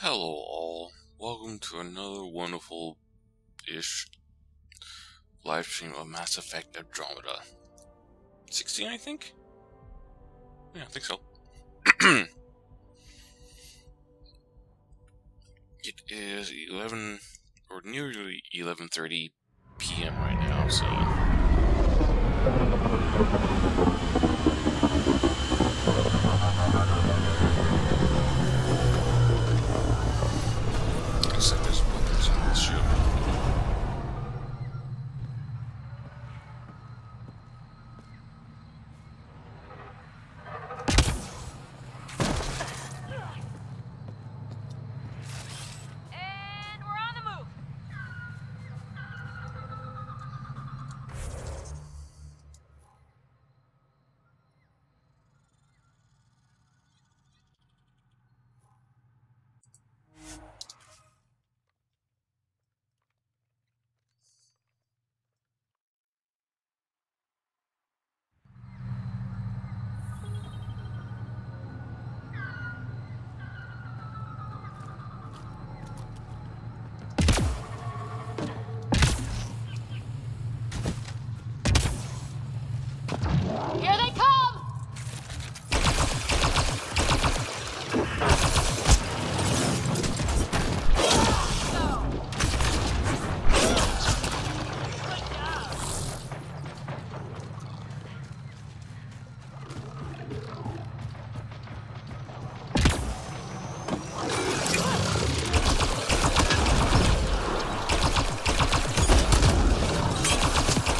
Hello all, welcome to another wonderful-ish live stream of Mass Effect Andromeda. 16, I think? Yeah, I think so. It is 11, or nearly 11:30 p.m. right now, so... Looks like there's weapons on this ship. And we're on the move. Here they come! Good job.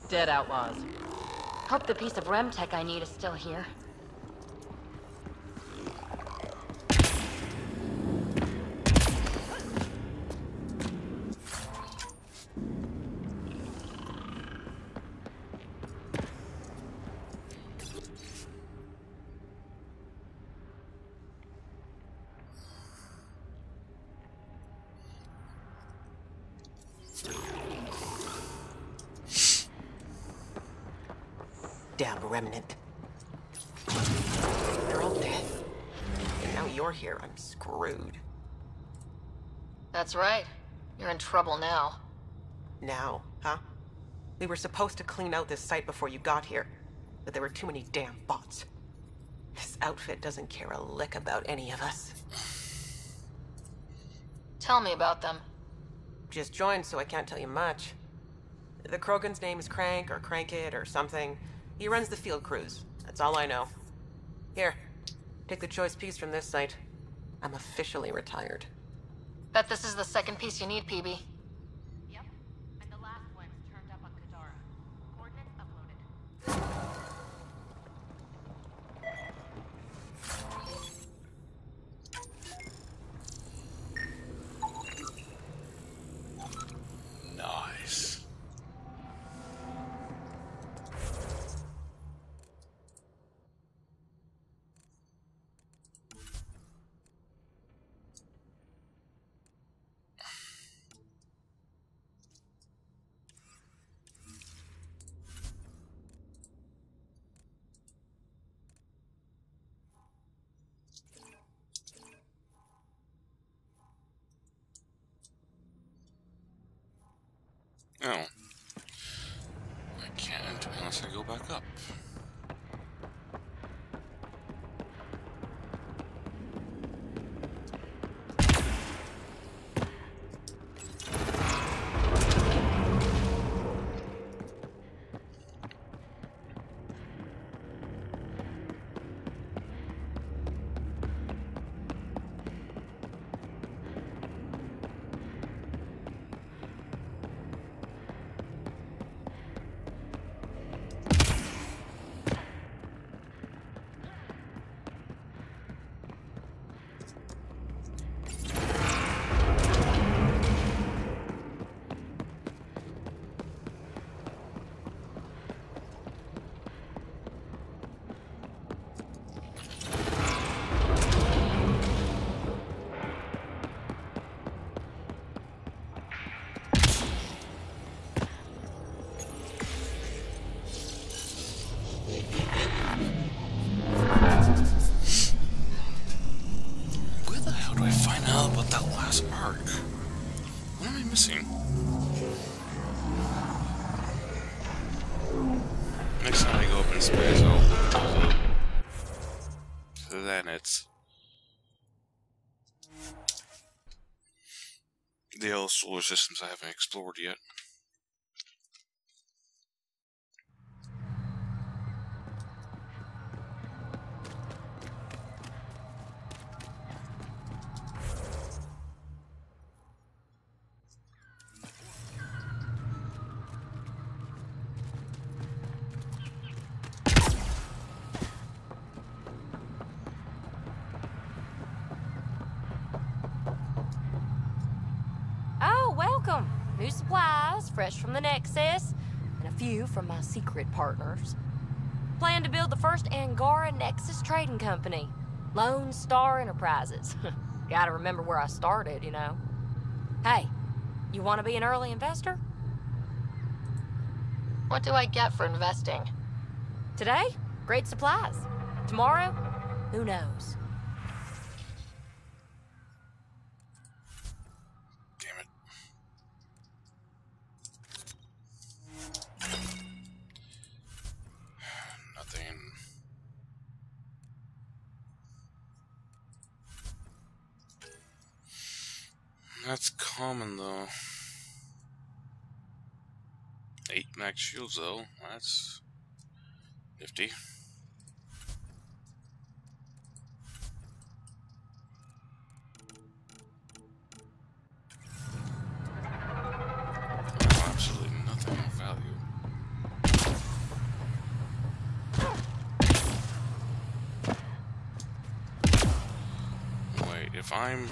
Dead outlaws. Hope the piece of REM tech I need is still here. damn remnant. They're all dead. And now you're here, I'm screwed. That's right. You're in trouble now. Now, huh? We were supposed to clean out this site before you got here, but there were too many damn bots. This outfit doesn't care a lick about any of us. Tell me about them. Just joined, so I can't tell you much. The Krogan's name is Crank, or Crankit, or something. He runs the field crews. That's all I know. Here, take the choice piece from this site. I'm officially retired. Bet this is the second piece you need, PB. Yep. And the last one's turned up on Kadara. Coordinates uploaded. Nice. Oh. I can't unless I go back up. Where the hell do I find out about that last arc? What am I missing? Next time I go up in space, I'll go to planets. The other solar systems I haven't explored yet. Oh, welcome. New supplies, fresh from the Nexus, and a few from my secret partners. Plan to build the first Angara Nexus trading company. Lone Star Enterprises. Gotta remember where I started, you know. Hey, you want to be an early investor? What do I get for investing? Today, great supplies. Tomorrow, who knows? Damn it. Nothing. That's common though. 8 max shields though. That's nifty. Oh, absolutely nothing of value. Wait, if I'm...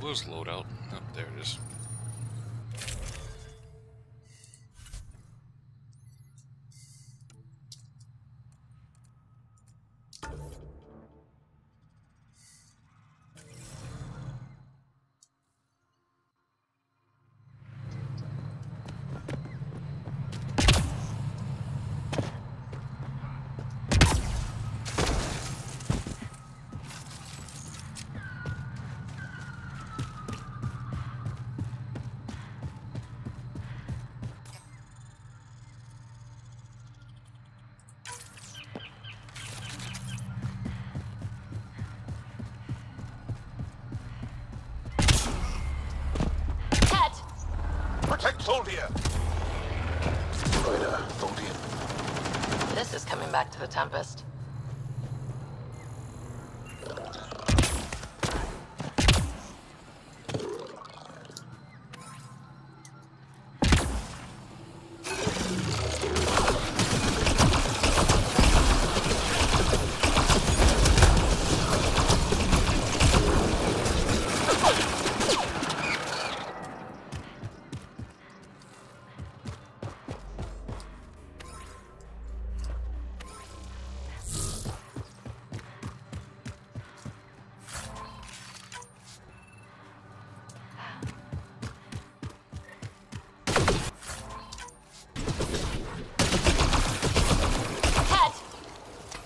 Where's loadout? Oh, there it is. Soldier! Rider, Soldier. This is coming back to the Tempest.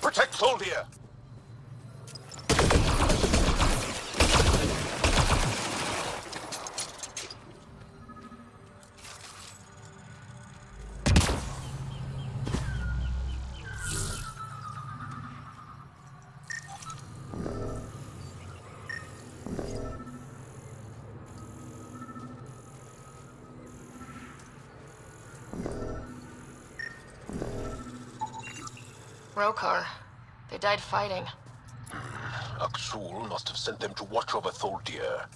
Protect Soldier! Rokar. They died fighting. Aksul must have sent them to watch over Soldier.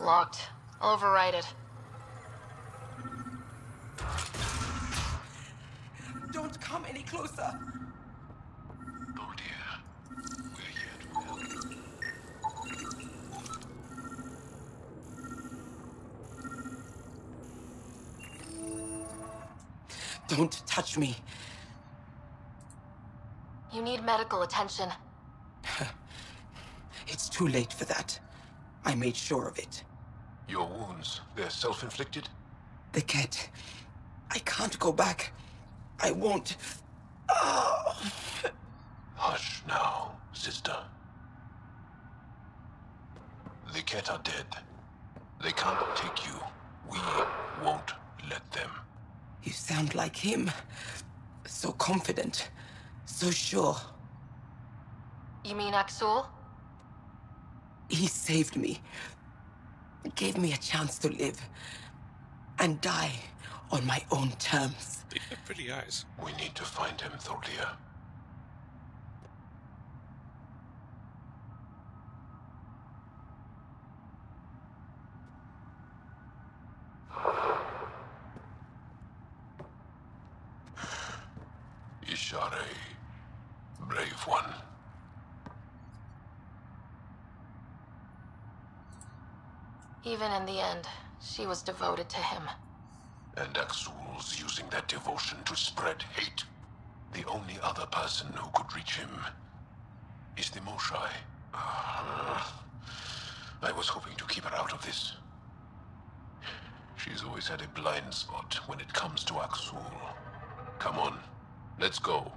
Locked. I'll override it. Don't come any closer. Soldier, we're here to help. Don't touch me. You need medical attention. It's too late for that. I made sure of it. Your wounds, they're self-inflicted? The cat. I can't go back. I won't. Oh. Hush now, sister. The cat are dead. They can't take you. We won't let them. You sound like him. So confident. So sure. You mean Aksul? He saved me. Gave me a chance to live. And die on my own terms. They have pretty eyes. We need to find him, Tholdia. Ishare, brave one. Even in the end, she was devoted to him. And Aksul's using that devotion to spread hate. The only other person who could reach him is the Moshai. I was hoping to keep her out of this. She's always had a blind spot when it comes to Aksul. Come on, let's go.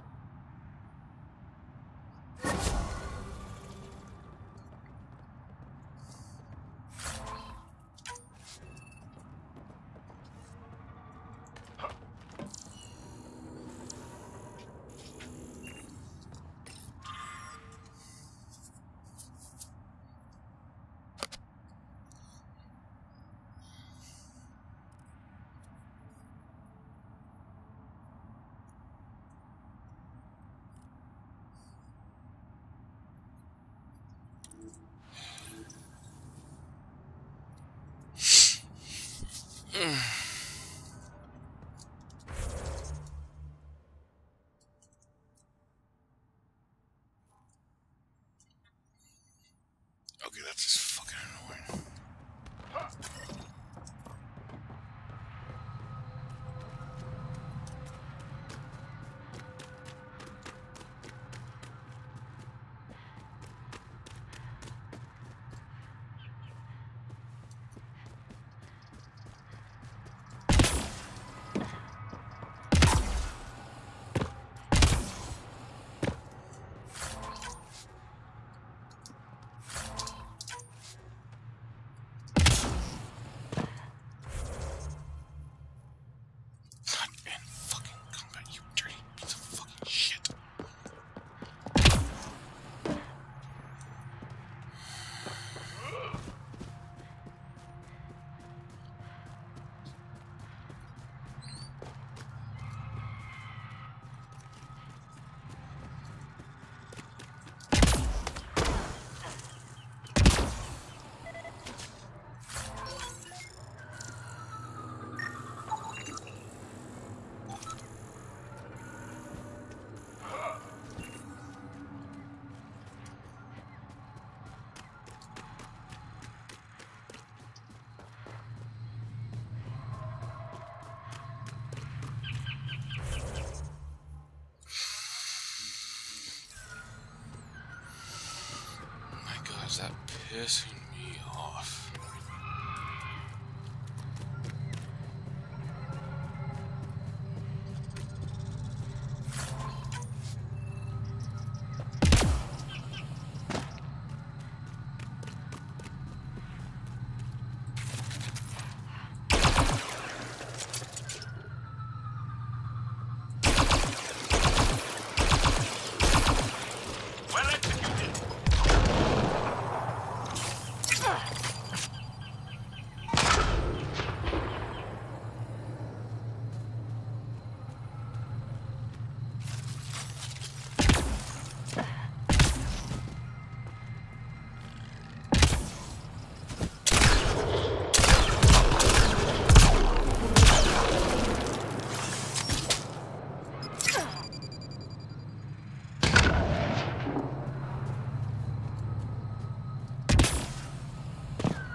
Okay, that's just fucking annoying. is that pissing me off?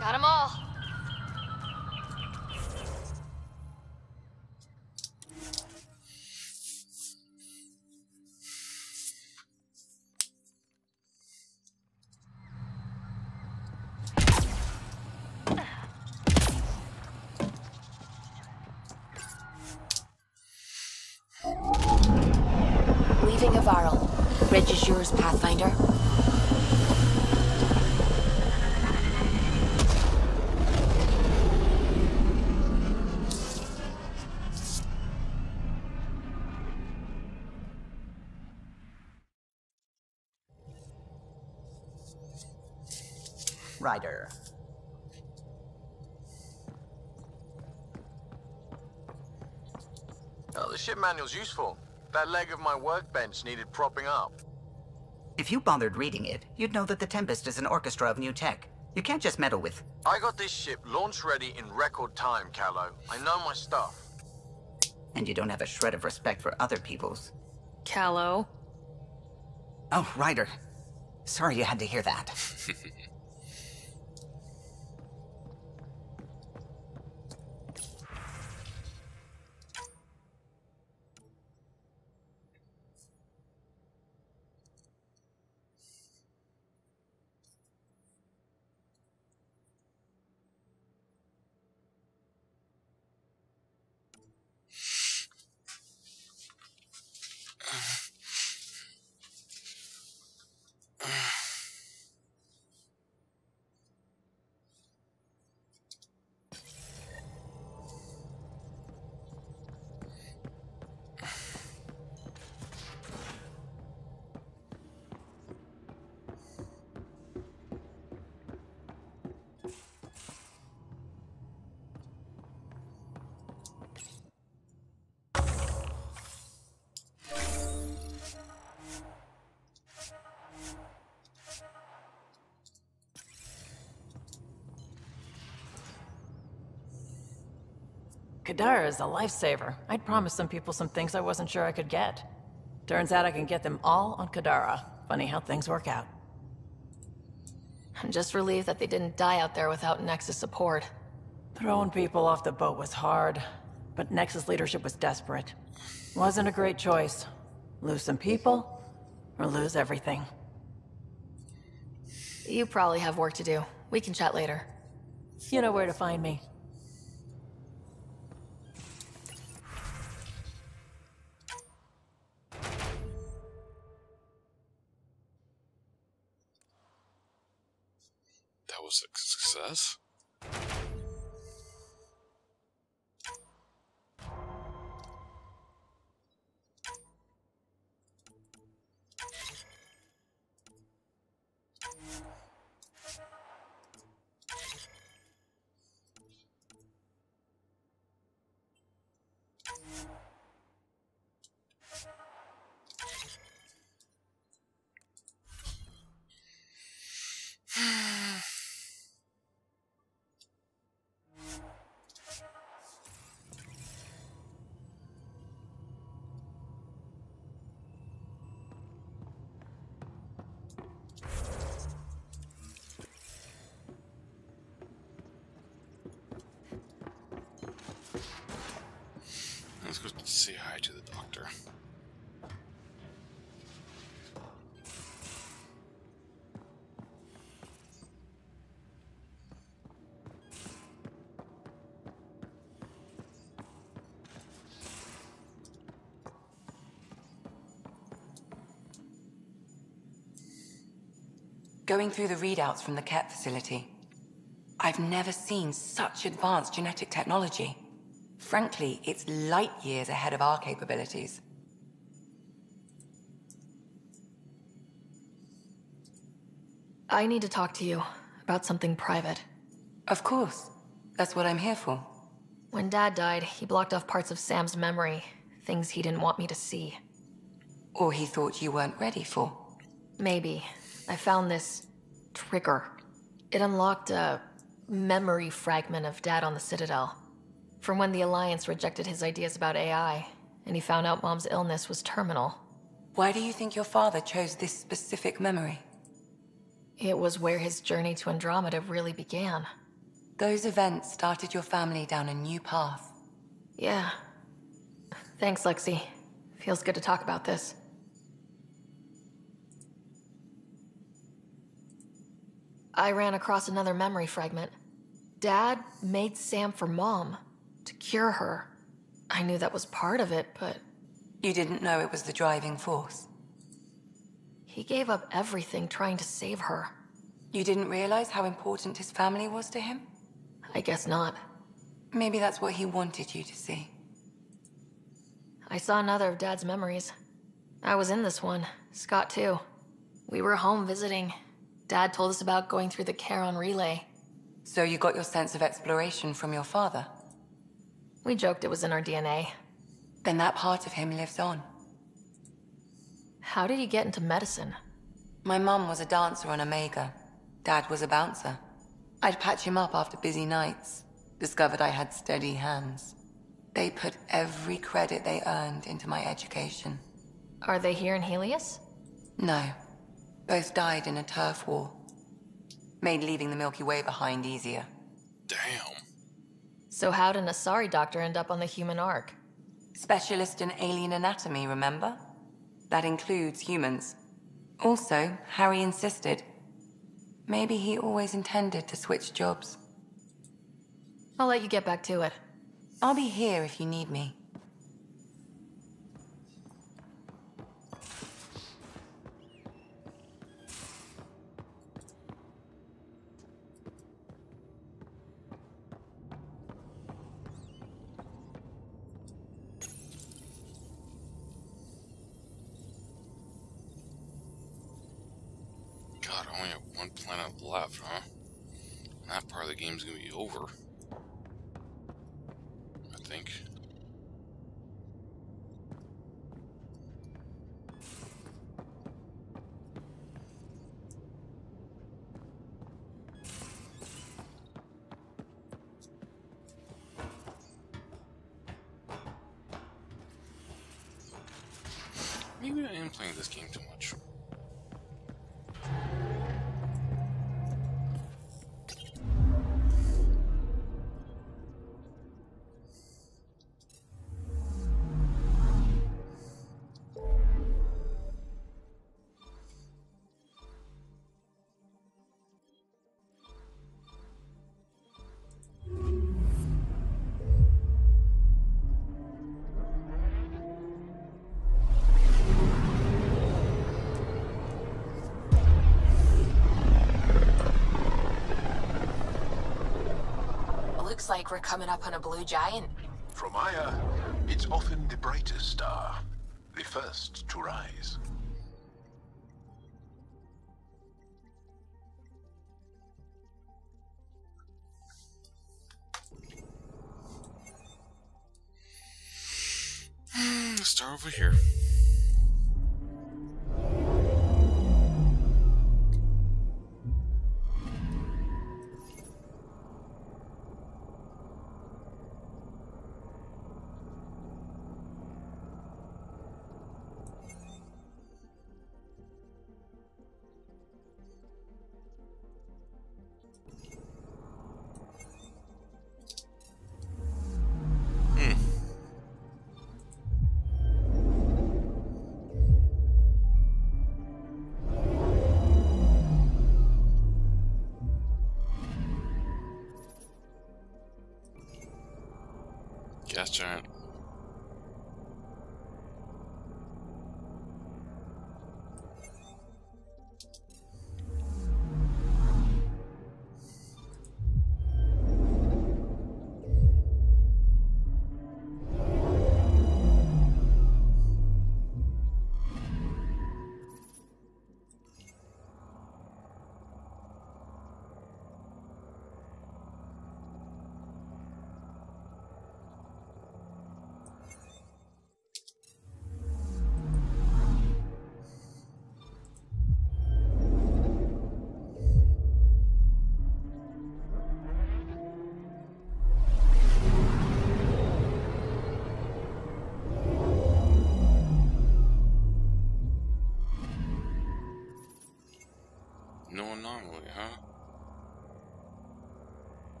Got 'em all. Leaving a viral. Reg is yours, Pathfinder. Ryder. Oh, the ship manual's useful. That leg of my workbench needed propping up. If you bothered reading it, you'd know that the Tempest is an orchestra of new tech. You can't just meddle with... I got this ship launch ready in record time, Callow. I know my stuff. And you don't have a shred of respect for other people's. Callow. Oh, Ryder. Sorry you had to hear that. Kadara is a lifesaver. I'd promised some people some things I wasn't sure I could get. Turns out I can get them all on Kadara. Funny how things work out. I'm just relieved that they didn't die out there without Nexus support. Throwing people off the boat was hard, but Nexus leadership was desperate. Wasn't a great choice. Lose some people, or lose everything. You probably have work to do. We can chat later. You know where to find me. That was a success. Let's go say hi to the doctor. Going through the readouts from the KET facility, I've never seen such advanced genetic technology. Frankly, it's light years ahead of our capabilities. I need to talk to you about something private. Of course. That's what I'm here for. When Dad died, he blocked off parts of Sam's memory, things he didn't want me to see. Or he thought you weren't ready for. Maybe. I found this trigger. It unlocked a memory fragment of Dad on the Citadel. From when the Alliance rejected his ideas about AI, and he found out Mom's illness was terminal. Why do you think your father chose this specific memory? It was where his journey to Andromeda really began. Those events started your family down a new path. Yeah. Thanks, Lexi. Feels good to talk about this. I ran across another memory fragment. Dad made Sam for Mom, to cure her. I knew that was part of it, but... You didn't know it was the driving force? He gave up everything trying to save her. You didn't realize how important his family was to him? I guess not. Maybe that's what he wanted you to see. I saw another of Dad's memories. I was in this one, Scott too. We were home visiting. Dad told us about going through the Charon relay. So you got your sense of exploration from your father? We joked it was in our DNA. Then that part of him lives on. How did you get into medicine? My mum was a dancer on Omega. Dad was a bouncer. I'd patch him up after busy nights. Discovered I had steady hands. They put every credit they earned into my education. Are they here in Helios? No. Both died in a turf war. Made leaving the Milky Way behind easier. Damn. So how did an Asari doctor end up on the human Ark? Specialist in alien anatomy, remember? That includes humans. Also, Harry insisted. Maybe he always intended to switch jobs. I'll let you get back to it. I'll be here if you need me. God, I only have one planet left, huh? That part of the game's gonna be over. I think. Maybe I am playing this game too much. Looks like we're coming up on a blue giant. From Aya, it's often the brightest star, the first to rise. Let's start over here. Gas giant.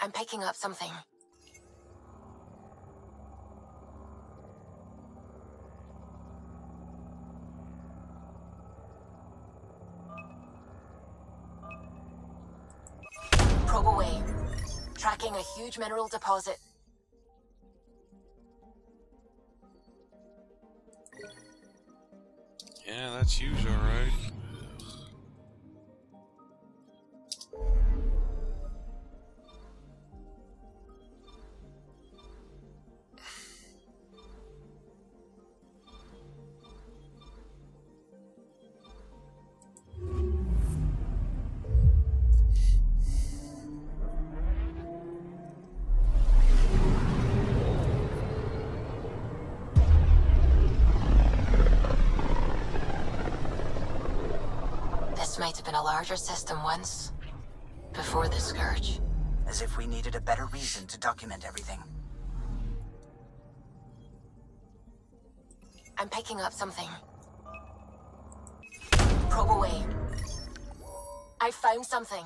I'm picking up something. Probe away. Tracking a huge mineral deposit. Yeah, that's huge, alright. Might have been a larger system once, before the Scourge. As if we needed a better reason to document everything. I'm picking up something. Probe away. I found something.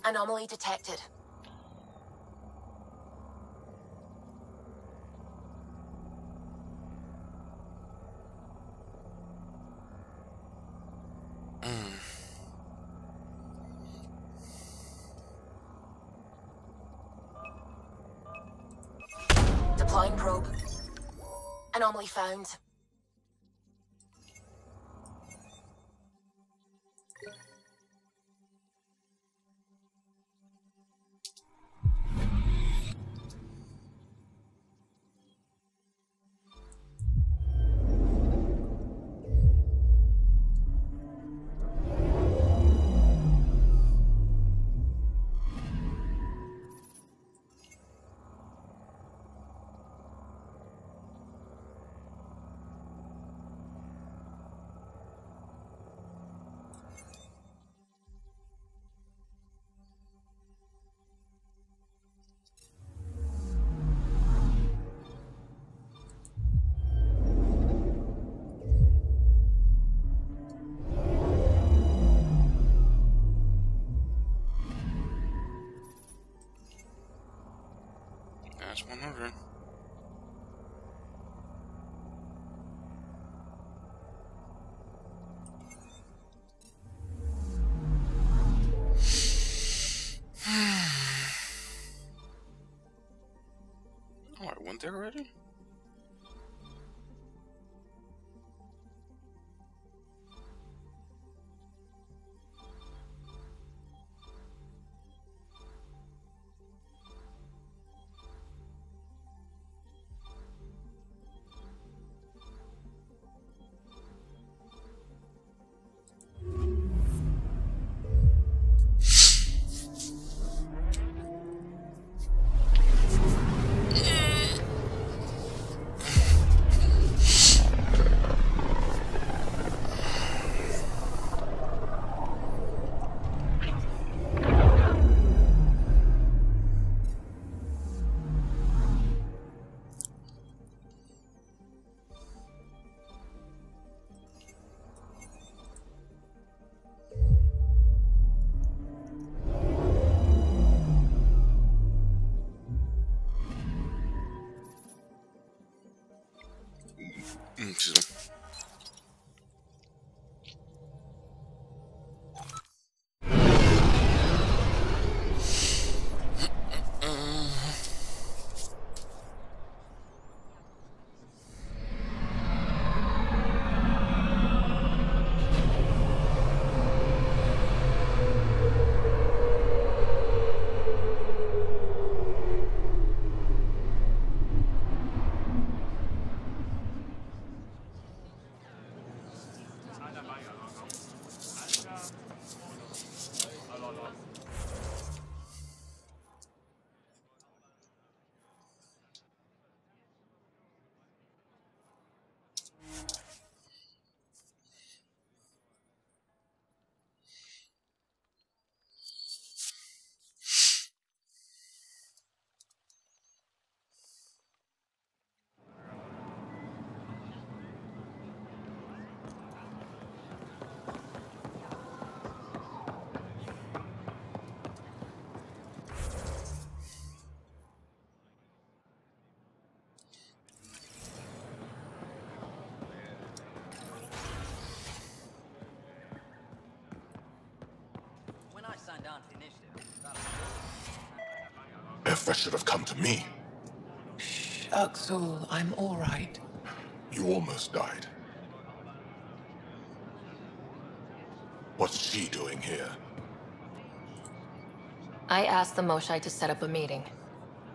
Anomaly detected. Deploying probe. Anomaly found. That's 100. Oh, I went there already? threat should have come to me. Shh, Axel, I'm all right. You almost died. What's she doing here? I asked the Moshai to set up a meeting.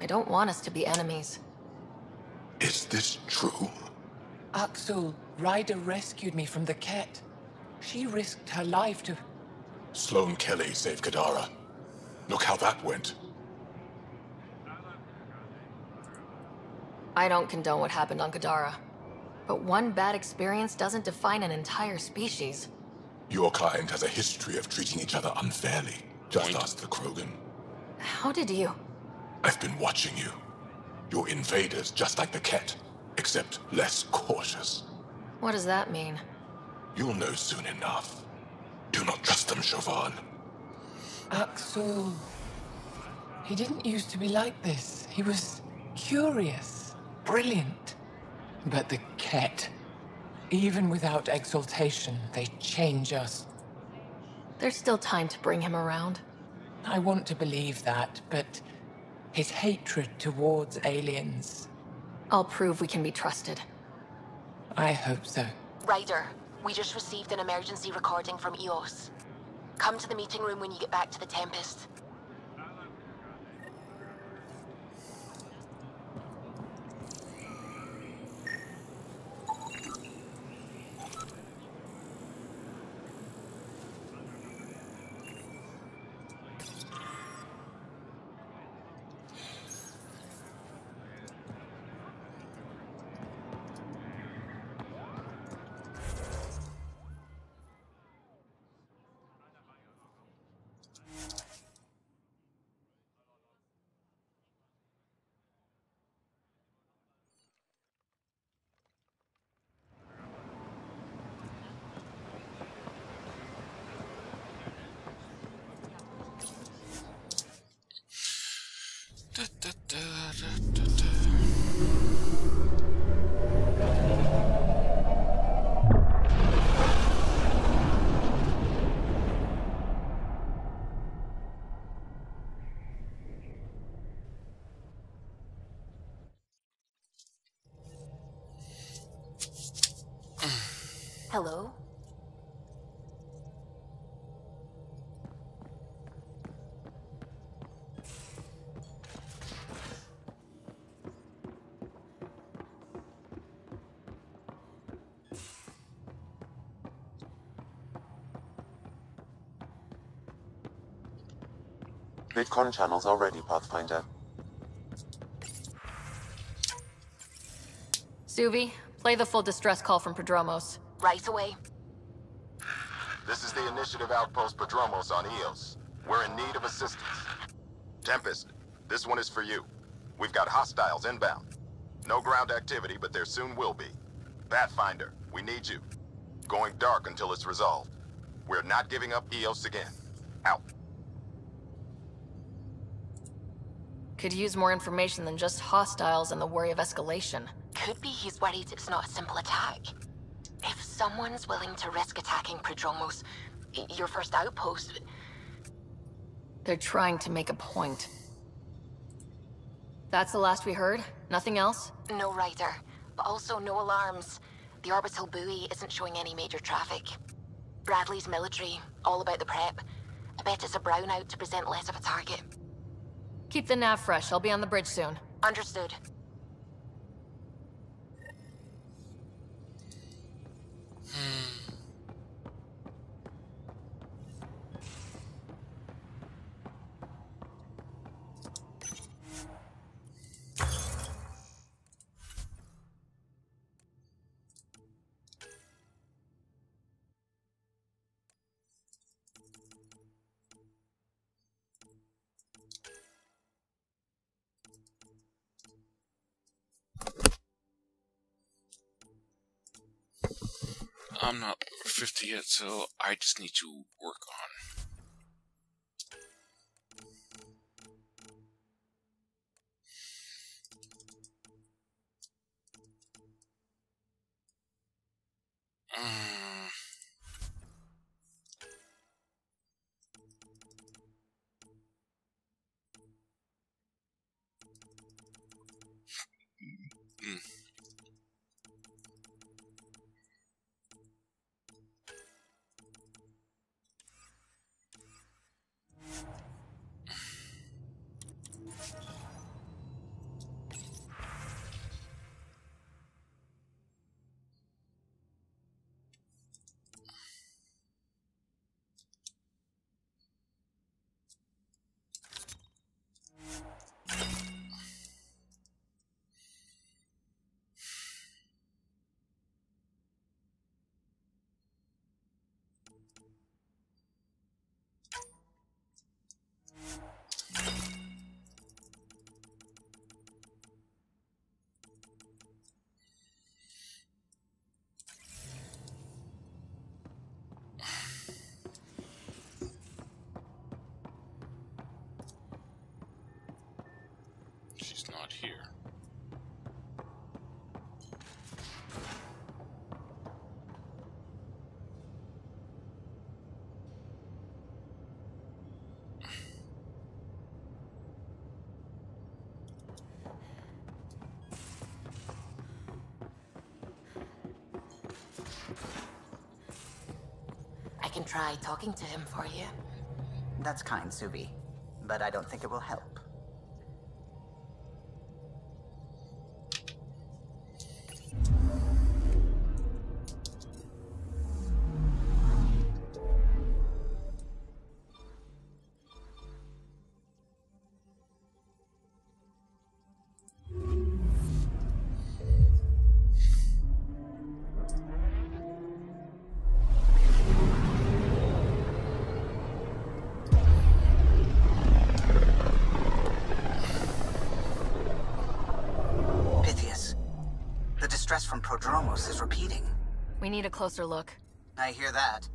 I don't want us to be enemies. Is this true? Axel, Ryder rescued me from the Ket. She risked her life to... Sloane Kelly saved Kadara. Look how that went. I don't condone what happened on Gadara. But one bad experience doesn't define an entire species. Your kind has a history of treating each other unfairly. Just ask the Krogan. How did you? I've been watching you. You're invaders just like the Ket, except less cautious. What does that mean? You'll know soon enough. Do not trust them, Chauvin. Axel... He didn't used to be like this. He was curious, brilliant. But the Ket, even without exaltation, they change us. There's still time to bring him around. I want to believe that, but his hatred towards aliens... I'll prove we can be trusted. I hope so. Ryder, we just received an emergency recording from EOS. Come to the meeting room when you get back to the Tempest. Hello? Mid-con channels are ready, Pathfinder. Suvi, play the full distress call from Prodromos. Right away. This is the Initiative Outpost Prodromos on EOS. We're in need of assistance. Tempest, this one is for you. We've got hostiles inbound. No ground activity, but there soon will be. Pathfinder, we need you. Going dark until it's resolved. We're not giving up EOS again. Out. Could use more information than just hostiles and the worry of escalation. Could be he's worried it's not a simple attack. If someone's willing to risk attacking Prodromos, your first outpost... They're trying to make a point. That's the last we heard? Nothing else? No Ryder, but also no alarms. The orbital buoy isn't showing any major traffic. Bradley's military, all about the prep. I bet it's a brownout to present less of a target. Keep the nav fresh. I'll be on the bridge soon. Understood. I'm not 50 yet, so I just need to work on. here. I can try talking to him for you. That's kind, Subi, but I don't think it will help. From Prodromos is repeating. We need a closer look. I hear that.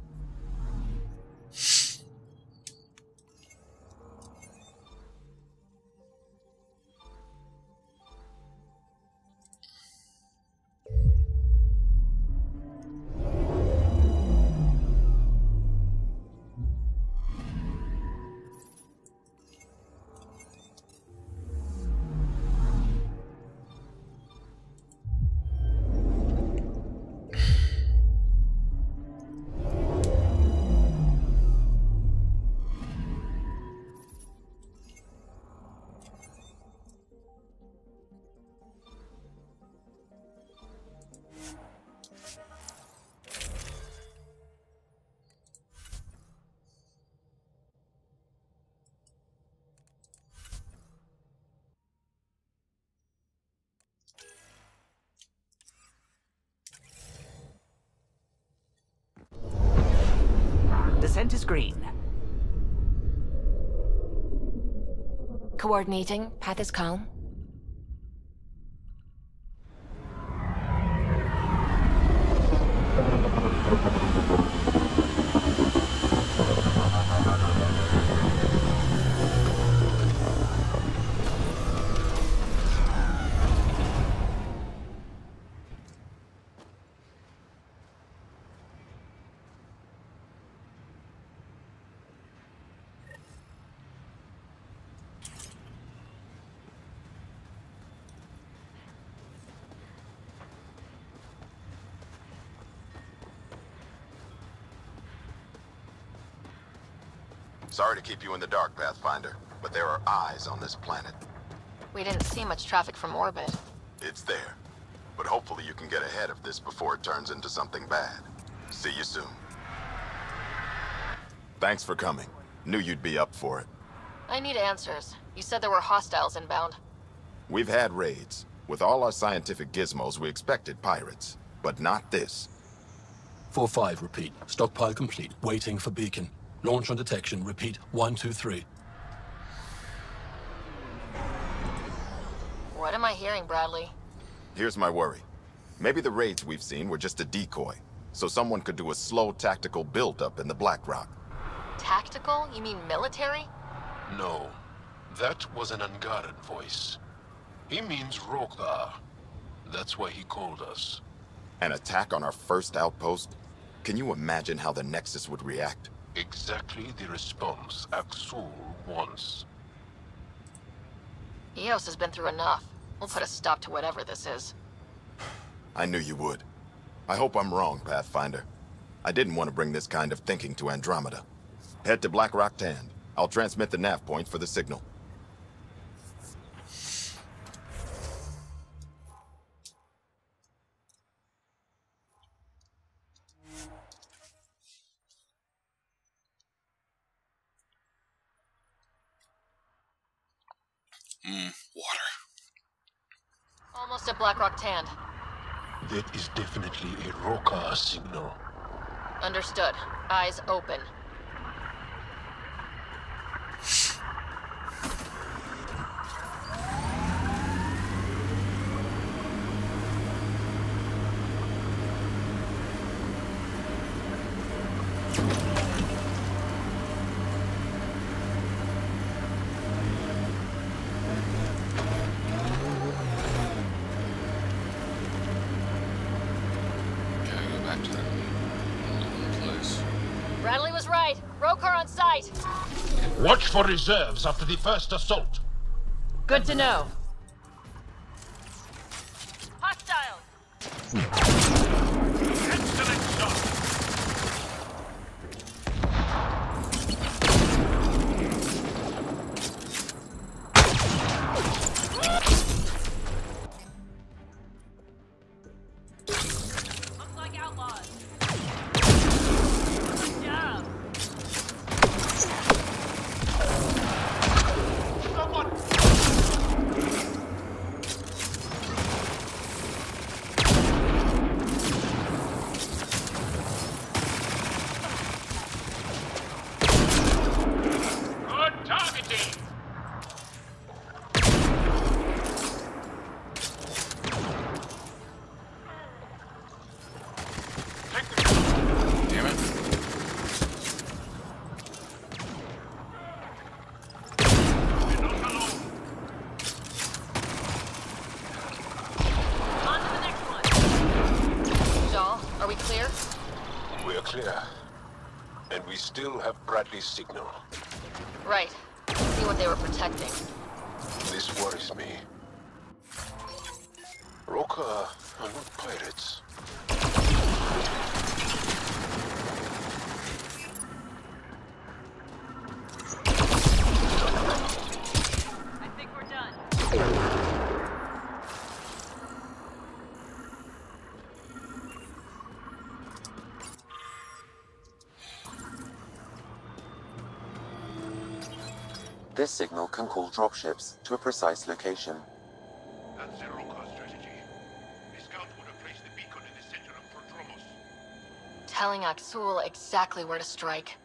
Descent is green. Coordinating. Path is calm. Sorry to keep you in the dark, Pathfinder, but there are eyes on this planet. We didn't see much traffic from orbit. It's there. But hopefully you can get ahead of this before it turns into something bad. See you soon. Thanks for coming. Knew you'd be up for it. I need answers. You said there were hostiles inbound. We've had raids. With all our scientific gizmos, we expected pirates. But not this. 4-5, repeat. Stockpile complete. Waiting for beacon. Launch on detection. Repeat. 1, 2, 3. What am I hearing, Bradley? Here's my worry. Maybe the raids we've seen were just a decoy, so someone could do a slow tactical build-up in the Black Rock. Tactical? You mean military? No. That was an Angaran voice. He means Rogar. That's why he called us. An attack on our first outpost? Can you imagine how the Nexus would react? Exactly the response Axul wants. Eos has been through enough. We'll put a stop to whatever this is. I knew you would. I hope I'm wrong, Pathfinder. I didn't want to bring this kind of thinking to Andromeda. Head to Black Rock Tand. I'll transmit the nav point for the signal. Water. Almost at Black Rock Tand. That is definitely a Rogar signal. Understood. Eyes open. Bradley was right. Rokar on site. Watch for reserves after the first assault. Good to know. Hostiles. Excellent shot. Looks like outlaws. Good job. Someone. Good targeting. Damn it. On to the next one. Shaw, are we clear? We're clear. And we still have Bradley's signal. Right. See what they were protecting. This worries me. Roka are not pirates. I think we're done. This signal can call dropships to a precise location. That's the Roka strategy. The scout would have placed the beacon in the center of Prodromos. Telling Aksul exactly where to strike.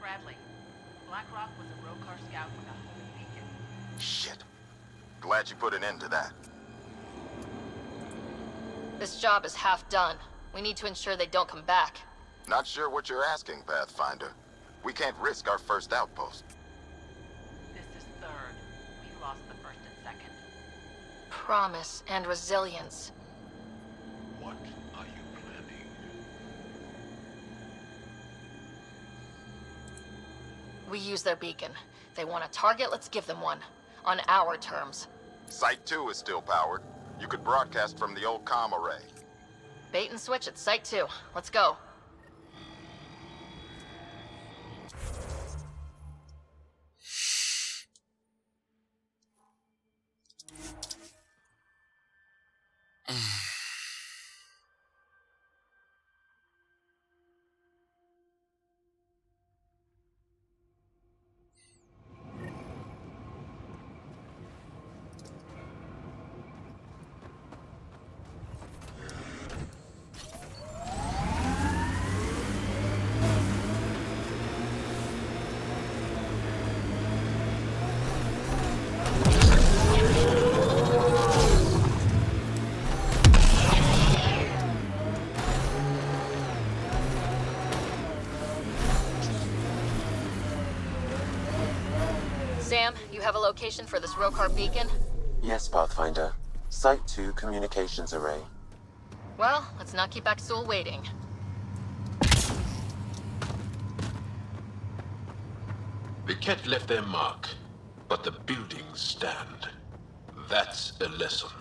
Bradley, Blackrock was a Rokar scout with a homing beacon. Shit. Glad you put an end to that. This job is half done. We need to ensure they don't come back. Not sure what you're asking, Pathfinder. We can't risk our first outpost. This is third. We lost the first and second. Promise and resilience. What are you planning? We use their beacon. They want a target, let's give them one. On our terms. Site 2 is still powered. You could broadcast from the old comm array. Bait and switch at Site 2. Let's go. Sam, you have a location for this Rokar beacon? Yes, Pathfinder. Site 2 communications array. Well, let's not keep Aksul waiting. The Ket left their mark, but the buildings stand. That's a lesson.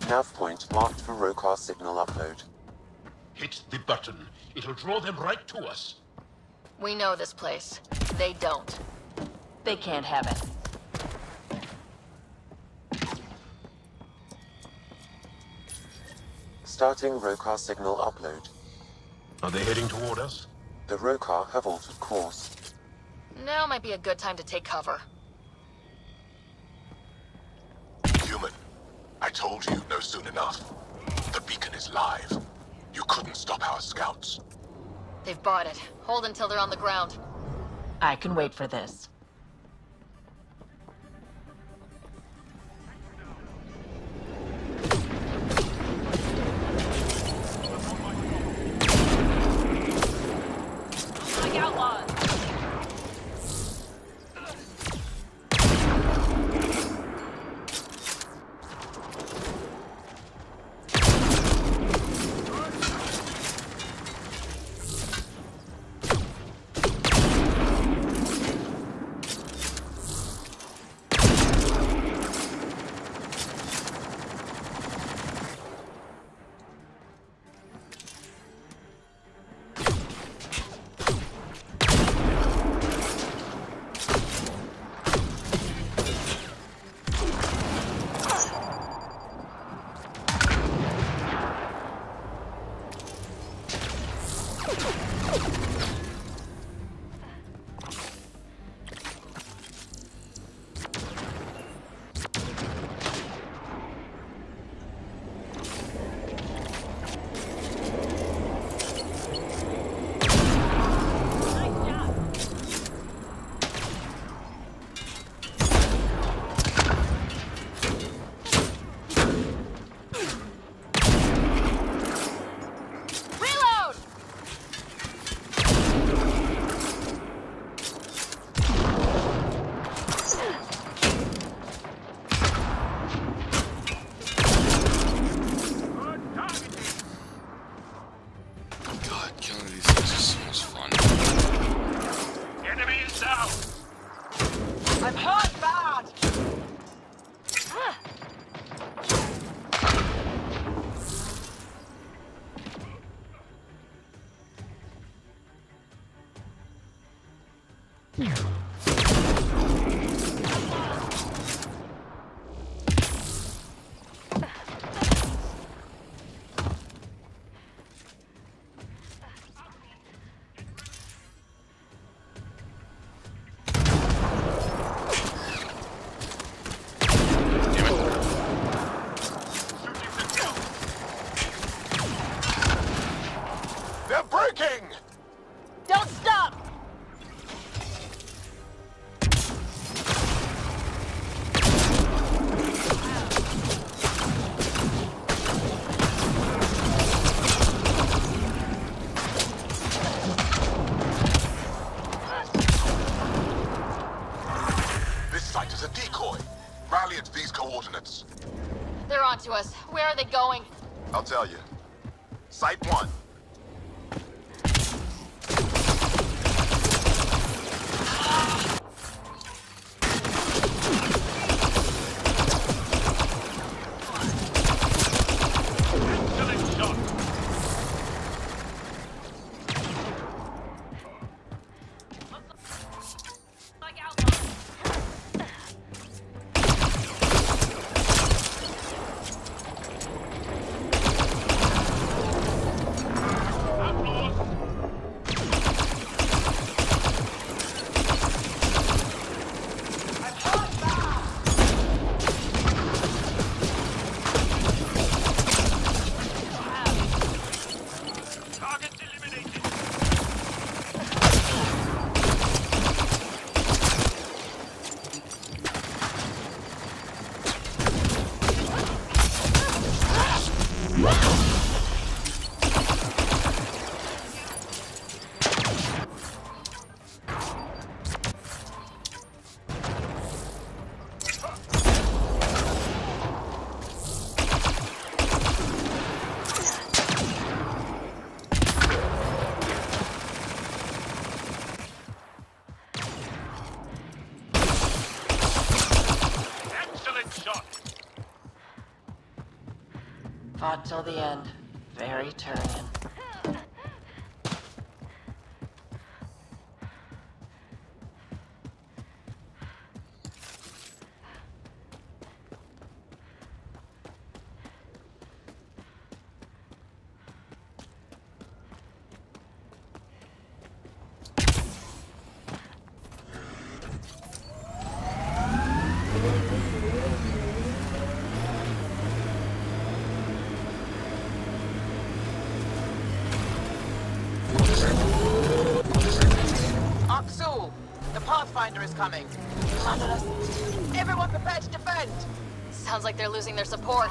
Nav point marked for Rokar signal upload. Hit the button. It'll draw them right to us. We know this place. They don't. They can't have it. Starting Rokar signal upload. Are they heading toward us? The Rokar have altered course. Now might be a good time to take cover. Human, I told you no soon enough. The beacon is live. You couldn't stop our scouts. They've bought it. Hold until they're on the ground. I can wait for this. Like outlaws. They're breaking! Don't stop! This site is a decoy. Rally at these coordinates. They're onto us. Where are they going? I'll tell you. Site 1. Fought till the end. Very Turian. Aksul, the Pathfinder is coming. Everyone prepared to defend. Sounds like they're losing their support.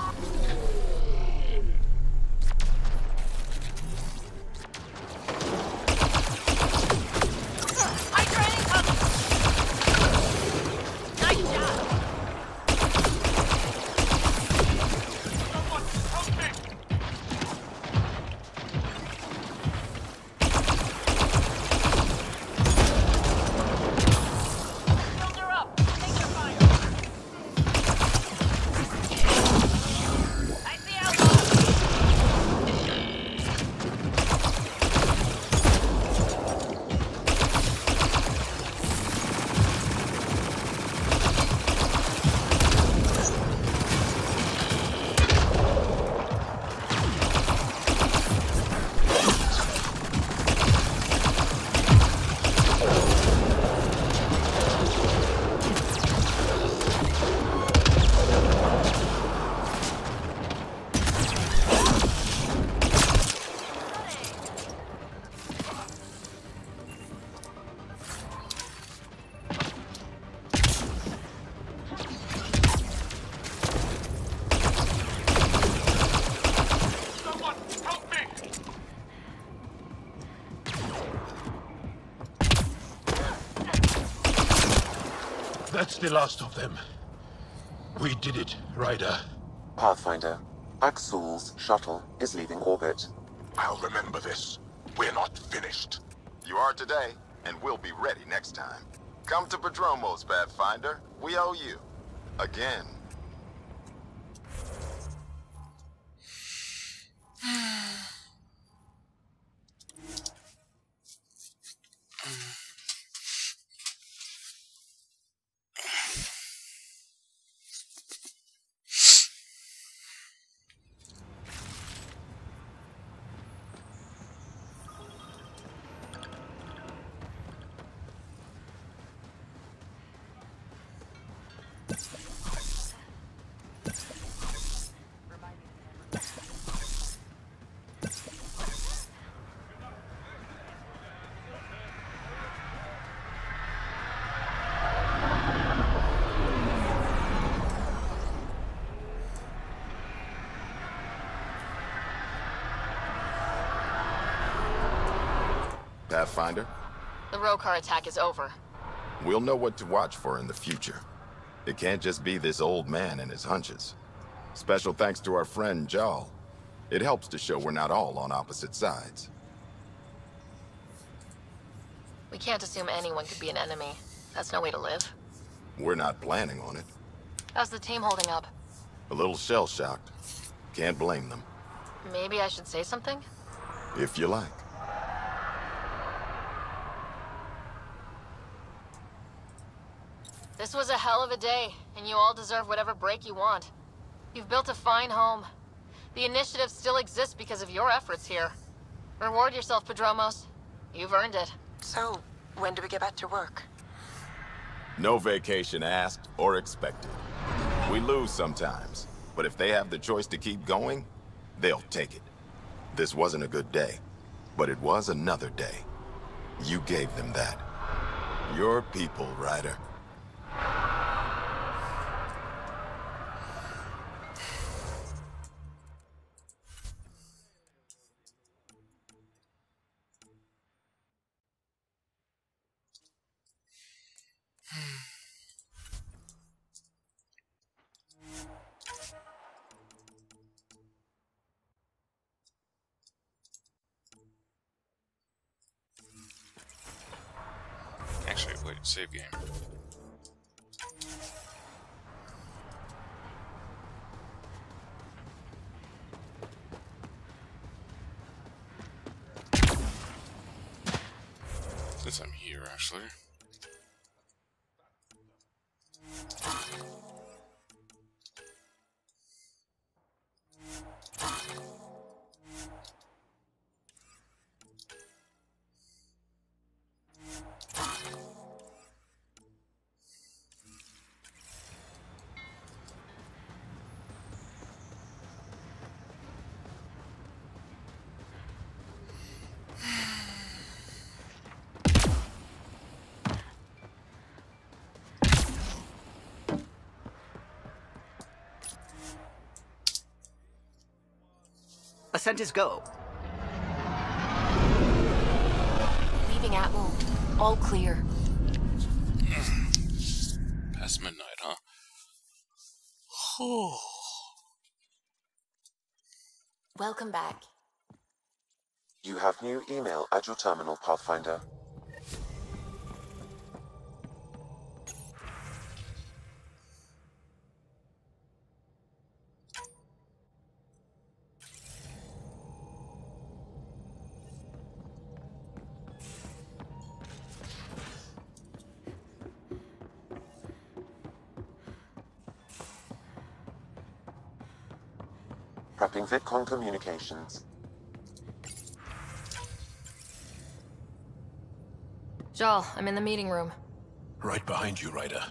That's the last of them. We did it, Ryder. Pathfinder, Aksul's shuttle is leaving orbit. I'll remember this. We're not finished. You are today, and we'll be ready next time. Come to Prodromos, Pathfinder. We owe you. Again. Pathfinder? The Rokar attack is over. We'll know what to watch for in the future. It can't just be this old man and his hunches. Special thanks to our friend Jal. It helps to show we're not all on opposite sides. We can't assume anyone could be an enemy. That's no way to live. We're not planning on it. How's the team holding up? A little shell-shocked. Can't blame them. Maybe I should say something? If you like. This was a hell of a day, and you all deserve whatever break you want. You've built a fine home. The initiative still exists because of your efforts here. Reward yourself, Padromos. You've earned it. So, when do we get back to work? No vacation asked or expected. We lose sometimes, but if they have the choice to keep going, they'll take it. This wasn't a good day, but it was another day. You gave them that. Your people, Ryder. Actually, wait, save game. Since I'm here, actually. Ascent is go. Leaving Atwell. All clear. Past midnight, huh? Oh. Welcome back. You have new email at your terminal, Pathfinder. Prepping VidCon communications. Jal, I'm in the meeting room. Right behind you, Ryder.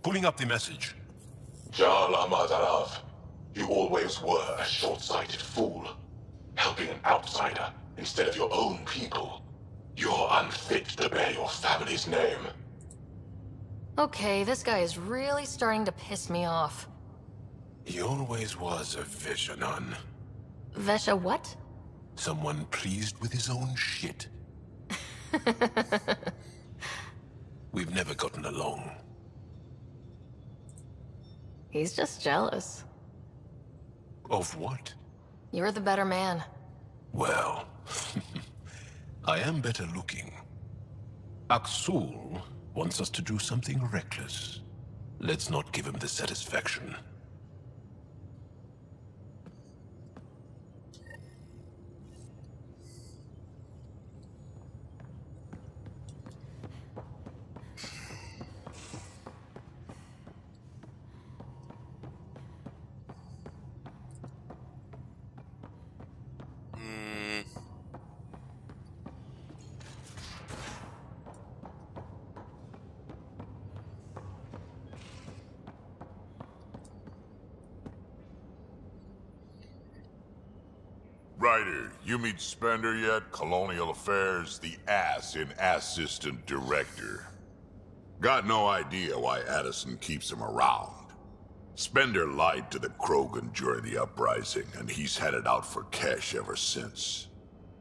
Pulling up the message. Jal Ahmadarav, you always were a short-sighted fool. Helping an outsider instead of your own people. You're unfit to bear your family's name. Okay, this guy is really starting to piss me off. He always was a Veshanon. Vesha what? Someone pleased with his own shit. We've never gotten along. He's just jealous. Of what? You're the better man. Well, I am better looking. Aksul wants us to do something reckless. Let's not give him the satisfaction. Ryder, you meet Spender yet? Colonial Affairs, the ass in Assistant Director. Got no idea why Addison keeps him around. Spender lied to the Krogan during the uprising, and he's headed out for cash ever since.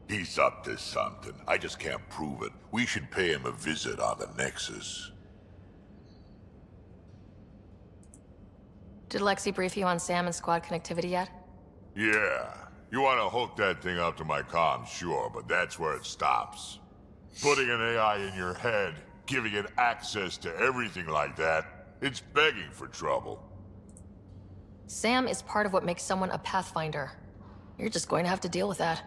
He's up to something. I just can't prove it. We should pay him a visit on the Nexus. Did Lexi brief you on Sam and squad connectivity yet? Yeah. You want to hook that thing up to my comm, sure, but that's where it stops. Putting an AI in your head, giving it access to everything like that, it's begging for trouble. Sam is part of what makes someone a Pathfinder. You're just going to have to deal with that.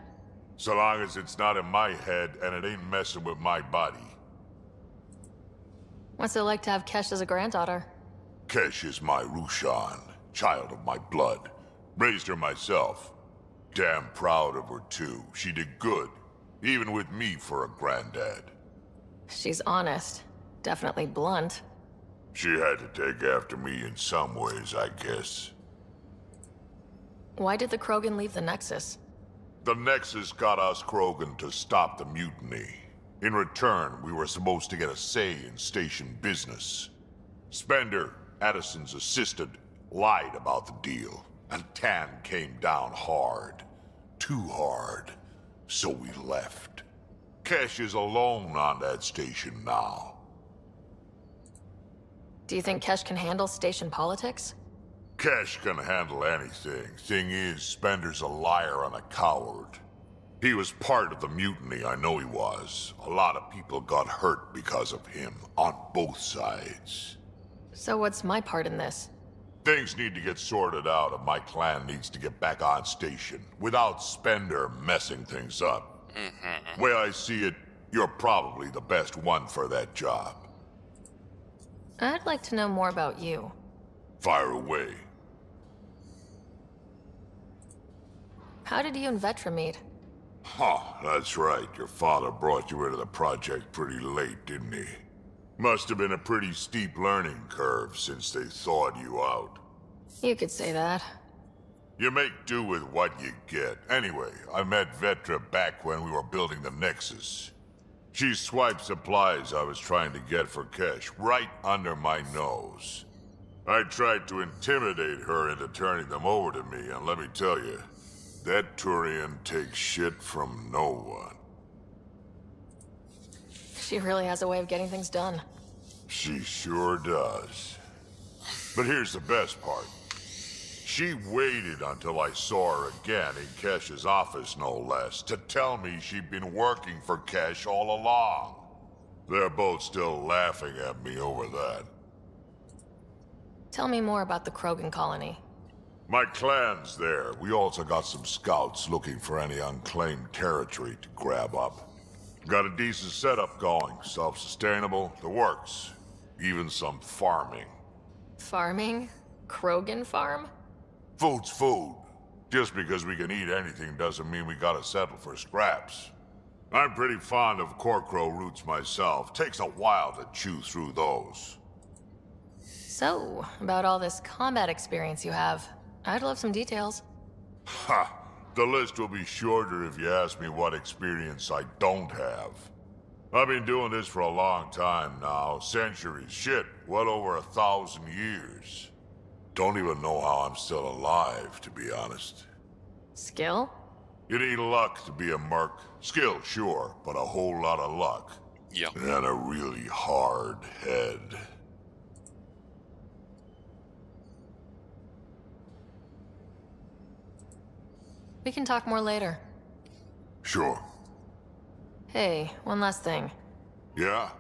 So long as it's not in my head and it ain't messing with my body. What's it like to have Kesh as a granddaughter? Kesh is my Rushan, child of my blood. Raised her myself. Damn proud of her too. She did good, even with me for a granddad. She's honest. Definitely blunt. She had to take after me in some ways, I guess. Why did the Krogan leave the Nexus? The Nexus got us Krogan to stop the mutiny. In return, we were supposed to get a say in station business. Spender, Addison's assistant, lied about the deal, and Tan came down hard. Too hard. So we left. Kesh is alone on that station now. Do you think Kesh can handle station politics? Kesh can handle anything. Thing is, Spender's a liar and a coward. He was part of the mutiny, I know he was. A lot of people got hurt because of him, on both sides. So what's my part in this? Things need to get sorted out and my clan needs to get back on station, without Spender messing things up. Way I see it, you're probably the best one for that job. I'd like to know more about you. Fire away. How did you and Vetra meet? Huh, that's right. Your father brought you into the project pretty late, didn't he? Must have been a pretty steep learning curve since they thawed you out. You could say that. You make do with what you get. Anyway, I met Vetra back when we were building the Nexus. She swiped supplies I was trying to get for Kesh right under my nose. I tried to intimidate her into turning them over to me, and let me tell you, that Turian takes shit from no one. She really has a way of getting things done. She sure does. But here's the best part. She waited until I saw her again in Kesh's office, no less, to tell me she'd been working for Kesh all along. They're both still laughing at me over that. Tell me more about the Krogan colony. My clan's there. We also got some scouts looking for any unclaimed territory to grab up. Got a decent setup going. Self-sustainable, the works. Even some farming. Farming? Krogan farm? Food's food. Just because we can eat anything doesn't mean we gotta settle for scraps. I'm pretty fond of Corcrow roots myself. Takes a while to chew through those. So, about all this combat experience you have, I'd love some details. Ha! The list will be shorter if you ask me what experience I don't have. I've been doing this for a long time now. Centuries. Shit, well over 1,000 years. Don't even know how I'm still alive, to be honest. Skill? You need luck to be a merc. Skill, sure, but a whole lot of luck. Yep. And a really hard head. We can talk more later. Sure. Hey, one last thing. Yeah?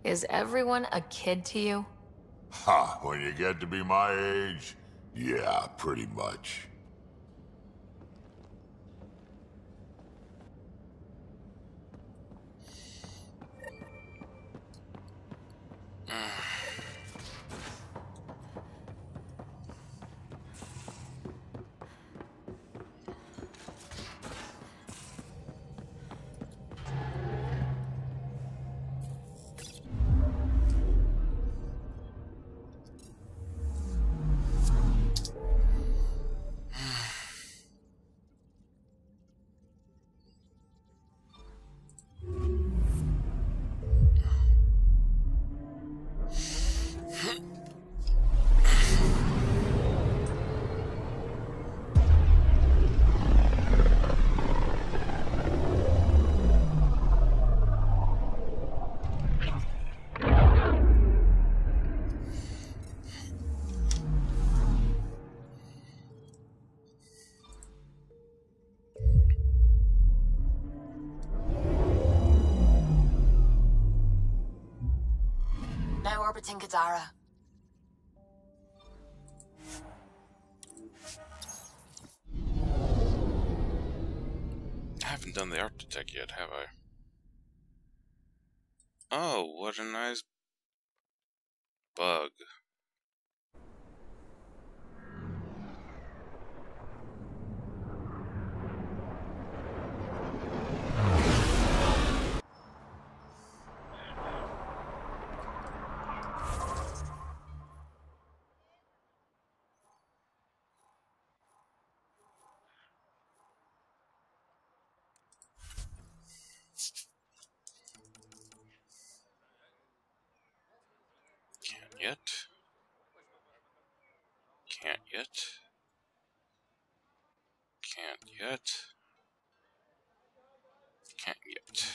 Is everyone a kid to you? Ha, when you get to be my age, yeah, pretty much. orbiting Kadara. I haven't done the Architect yet, have I? Oh, what a nice bug. Can't yet. Can't yet. Can't yet. Can't yet.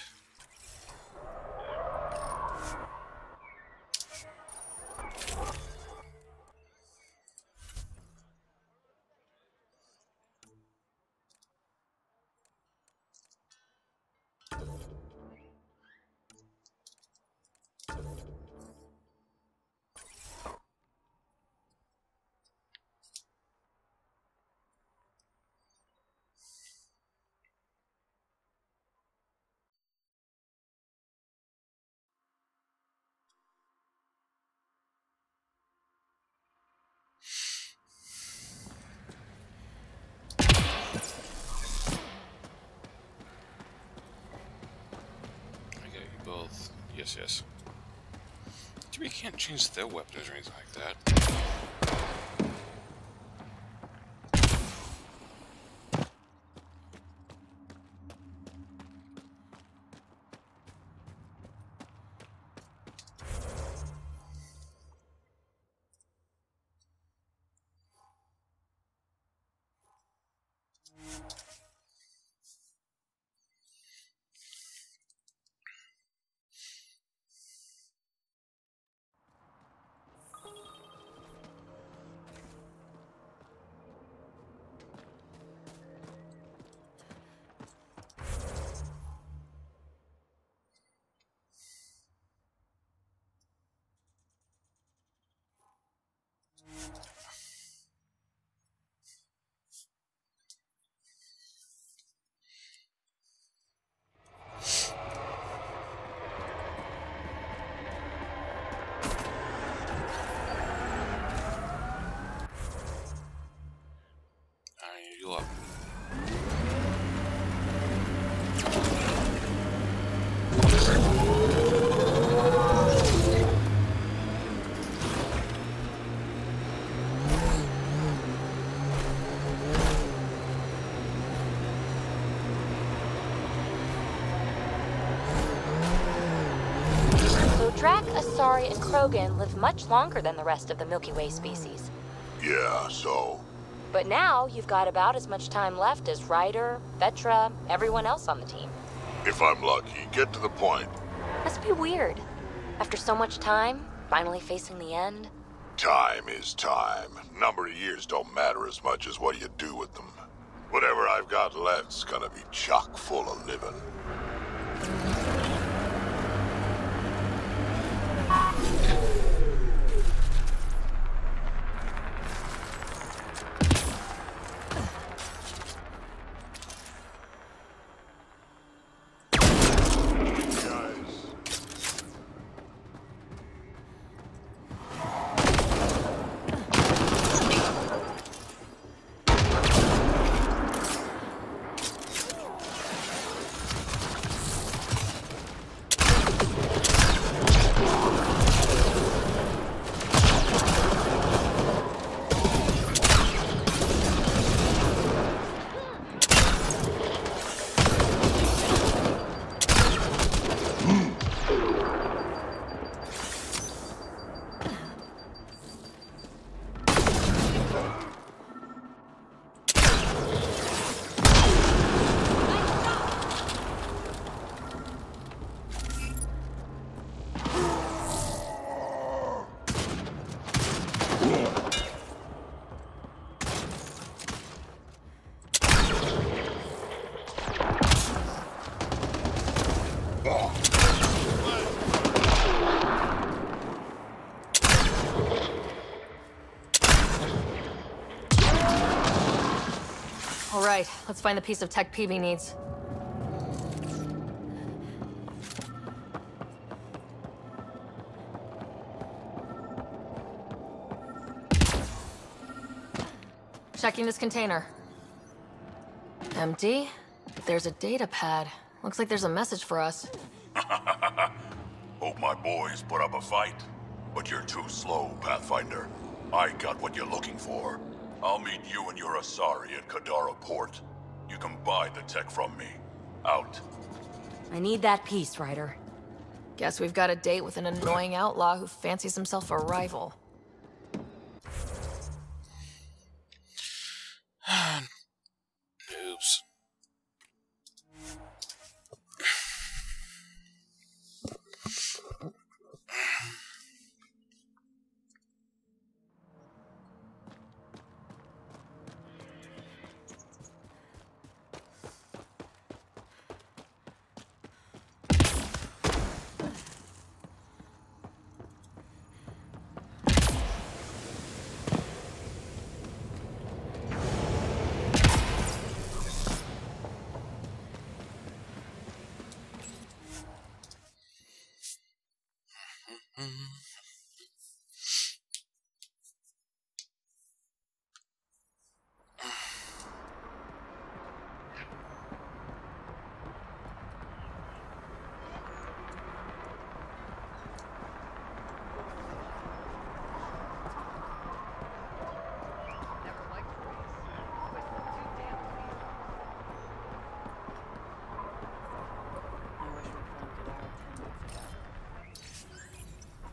Both. Yes, yes. You can't change their weapons or anything like that. You up. So Drac, Asari, and Krogan live much longer than the rest of the Milky Way species. Yeah, so? But now you've got about as much time left as Ryder, Vetra, everyone else on the team. If I'm lucky, get to the point. Must be weird. After so much time, finally facing the end. Time is time. Number of years don't matter as much as what you do with them. Whatever I've got left's gonna be chock full of living. All right, let's find the piece of tech Peavy needs. Checking this container. Empty. There's a data pad. Looks like there's a message for us. Hope my boys put up a fight. But you're too slow, Pathfinder. I got what you're looking for. I'll meet you and your Asari at Kadara Port. You can buy the tech from me. Out. I need that piece, Ryder. Guess we've got a date with an annoying outlaw who fancies himself a rival. Oops.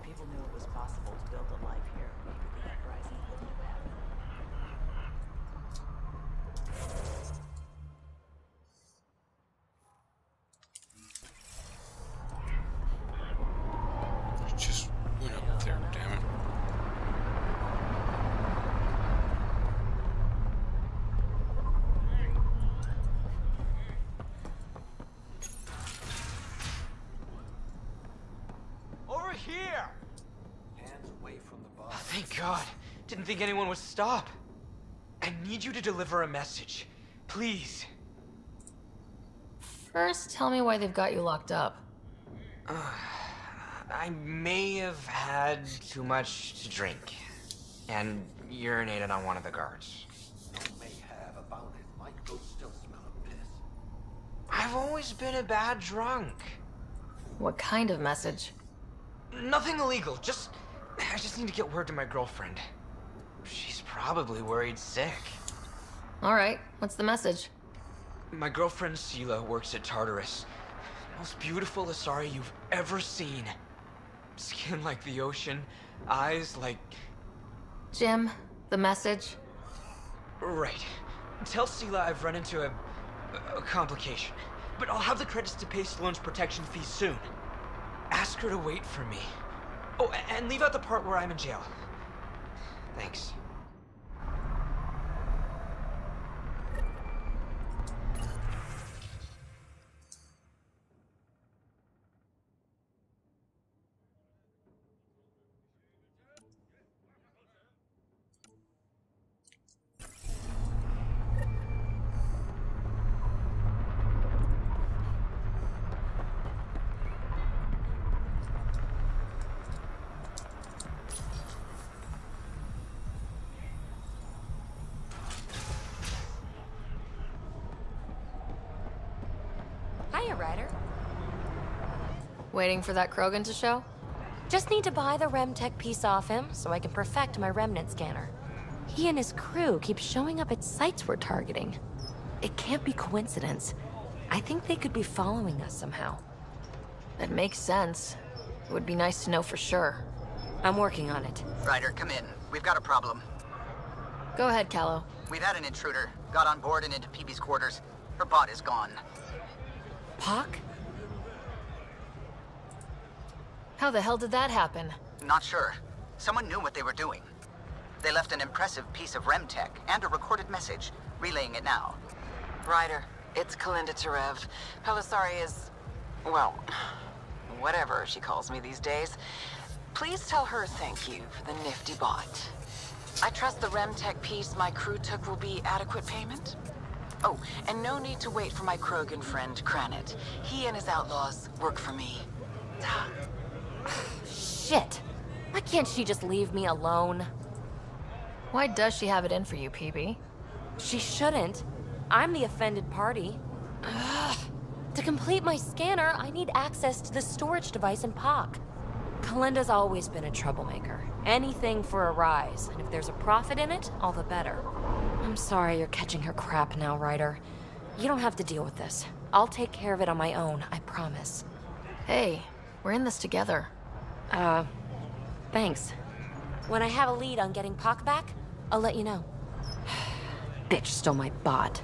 People knew it was possible to build a life here. Maybe the uprising wouldn't have happened. I just went up there, damn it. Over here! Hands away from the bar. Oh, thank God. Didn't think anyone would stop. I need you to deliver a message. Please. First, tell me why they've got you locked up. I may have had too much to drink. And urinated on one of the guards. May have about it. My ghost still smell of piss. I've always been a bad drunk. What kind of message? Nothing illegal. I just need to get word to my girlfriend. She's probably worried sick. All right, what's the message? My girlfriend Sela works at Tartarus. Most beautiful Asari you've ever seen. Skin like the ocean, eyes like... Jim, the message? Right. Tell Sela I've run into a complication. But I'll have the credits to pay Sloane's protection fees soon. Ask her to wait for me. Oh, and leave out the part where I'm in jail. Thanks. Hiya, Ryder. Waiting for that Krogan to show? Just need to buy the Remtech piece off him so I can perfect my remnant scanner. He and his crew keep showing up at sites we're targeting. It can't be coincidence. I think they could be following us somehow. That makes sense. It would be nice to know for sure. I'm working on it. Ryder, come in. We've got a problem. Go ahead, Callow. We've had an intruder. Got on board and into Peebee's quarters. Her bot is gone. Pock? How the hell did that happen? Not sure. Someone knew what they were doing. They left an impressive piece of REM tech and a recorded message, relaying it now. Ryder, it's Kalinda Tarev. Pelisari is... well, whatever she calls me these days. Please tell her thank you for the nifty bot. I trust the REM tech piece my crew took will be adequate payment? Oh, and no need to wait for my Krogan friend, Kranit. He and his outlaws work for me. Shit. Why can't she just leave me alone? Why does she have it in for you, PB? She shouldn't. I'm the offended party. Ugh. To complete my scanner, I need access to the storage device in POC. Kalinda's always been a troublemaker. Anything for a rise, and if there's a profit in it, all the better. I'm sorry you're catching her crap now, Ryder. You don't have to deal with this. I'll take care of it on my own, I promise. Hey, we're in this together. Thanks. When I have a lead on getting POC back, I'll let you know. Bitch stole my bot.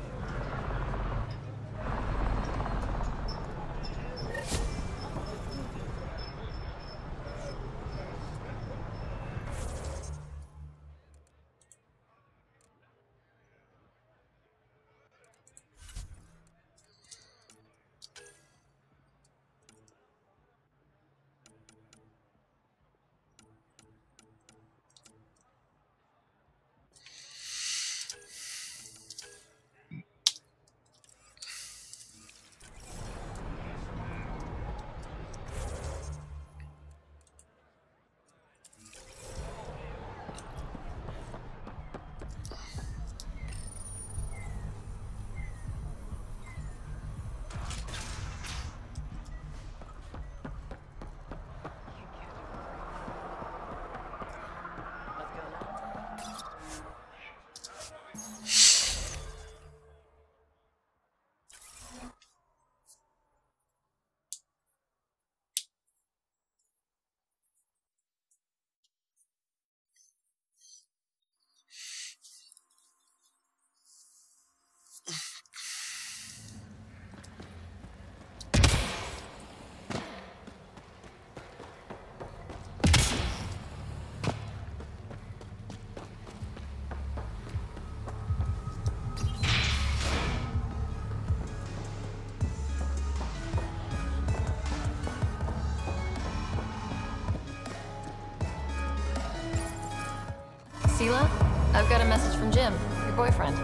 Sela, I've got a message from Jim, your boyfriend.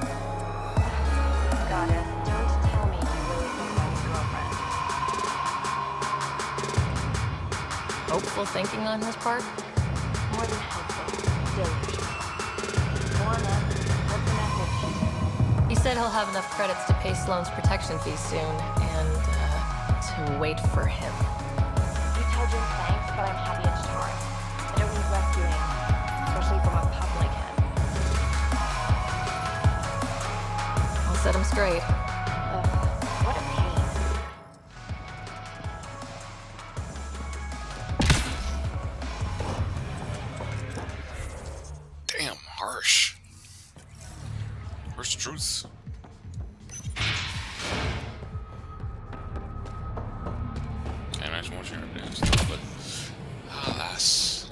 Goddess, don't tell me you really think I'm his girlfriend. Hopeful thinking on his part? More than helpful. Delusional. Go on then. What's the message? He said he'll have enough credits to pay Sloane's protection fees soon, and, to wait for him. You tell Jim thanks, but I'm happy it's short. I don't need rescuing, especially from a pup like him. I'll set him straight. What a pain. Damn, harsh. Where's truth? And I just want you to dance, but alas.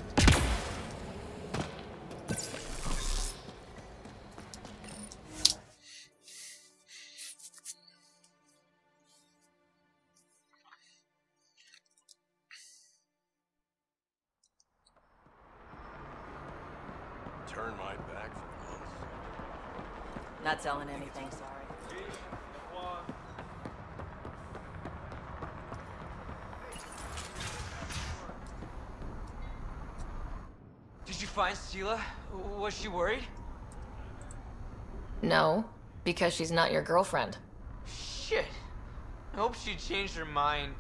Turn my back for months. Not selling anything, sorry. Did you find Sela? Was she worried? No, because she's not your girlfriend. Shit. I hope she changed her mind.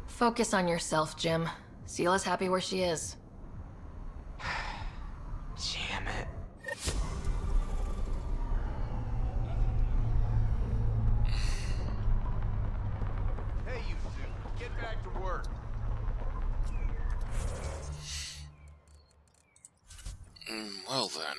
Focus on yourself, Jim. Sela's happy where she is. Damn it. Hey, you two, get back to work. Well then.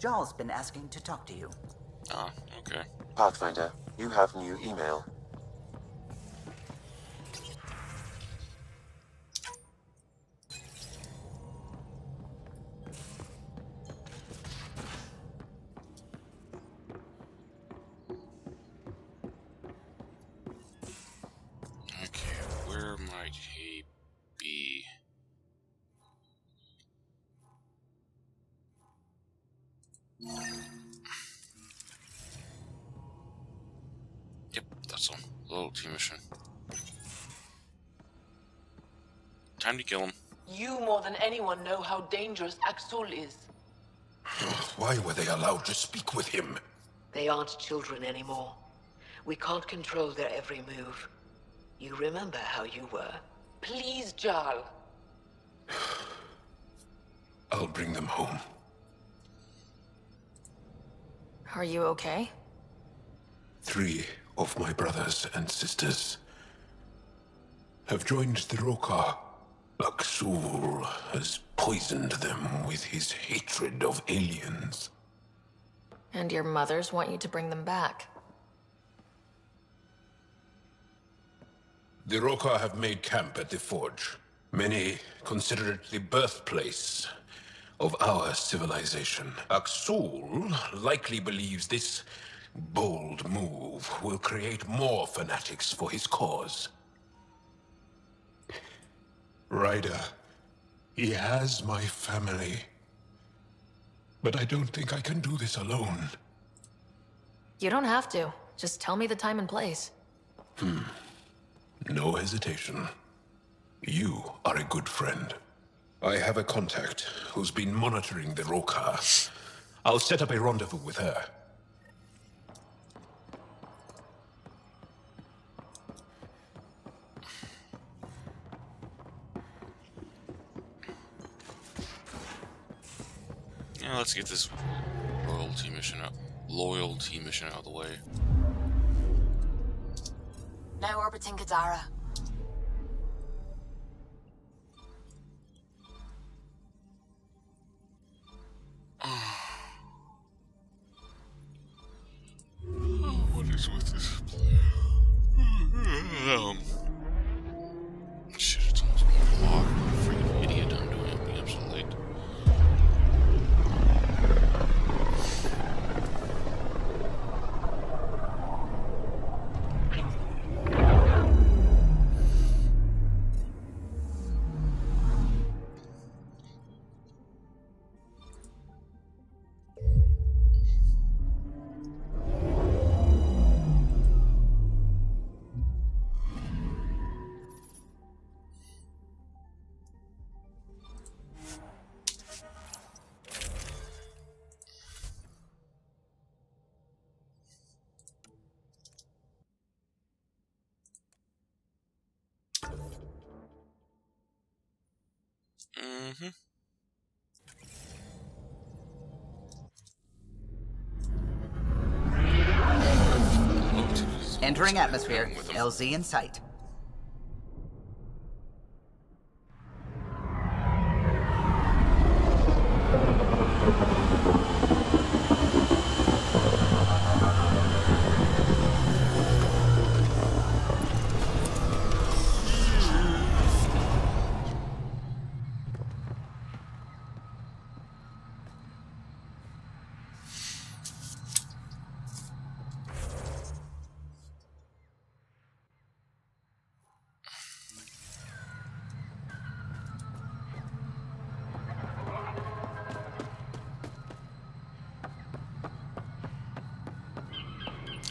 Jarl's been asking to talk to you. Ah, okay. Pathfinder, you have new email. Okay, where might he be? Yep, that's all. Loyalty mission. Time to kill him. You more than anyone know how dangerous Axul is. Why were they allowed to speak with him? They aren't children anymore. We can't control their every move. You remember how you were. Please, Jarl. I'll bring them home. Are you okay? 3 of my brothers and sisters have joined the Roka. Axul has poisoned them with his hatred of aliens. And your mothers want you to bring them back. The Roka have made camp at the Forge. Many consider it the birthplace of our civilization. Axul likely believes this bold move will create more fanatics for his cause. Ryder, he has my family. But I don't think I can do this alone. You don't have to. Just tell me the time and place. No hesitation. You are a good friend. I have a contact who's been monitoring the Roka. I'll set up a rendezvous with her. Yeah, let's get this loyalty mission out of the way. Now orbiting Kadara. What is with this? Shit, it's almost 1 o'clock. I'm a freaking idiot. I'm doing it. Being absolutely late. Entering atmosphere. LZ in sight.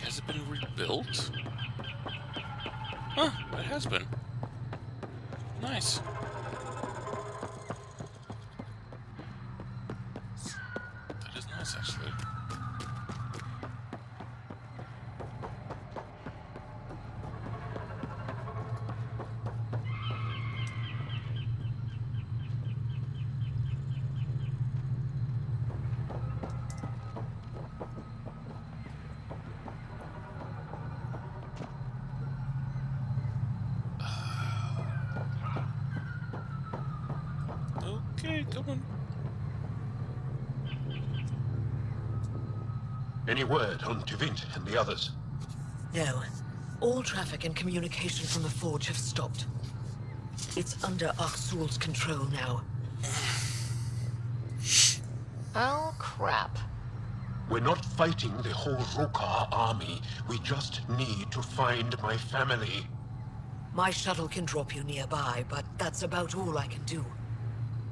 Has it been rebuilt? Huh, it has been. Nice. That is nice, actually. Okay, come on. Any word on Tuvint and the others? No. All traffic and communication from the Forge have stopped. It's under Aksul's control now. Oh, crap. We're not fighting the whole Rokar army. We just need to find my family. My shuttle can drop you nearby, but that's about all I can do.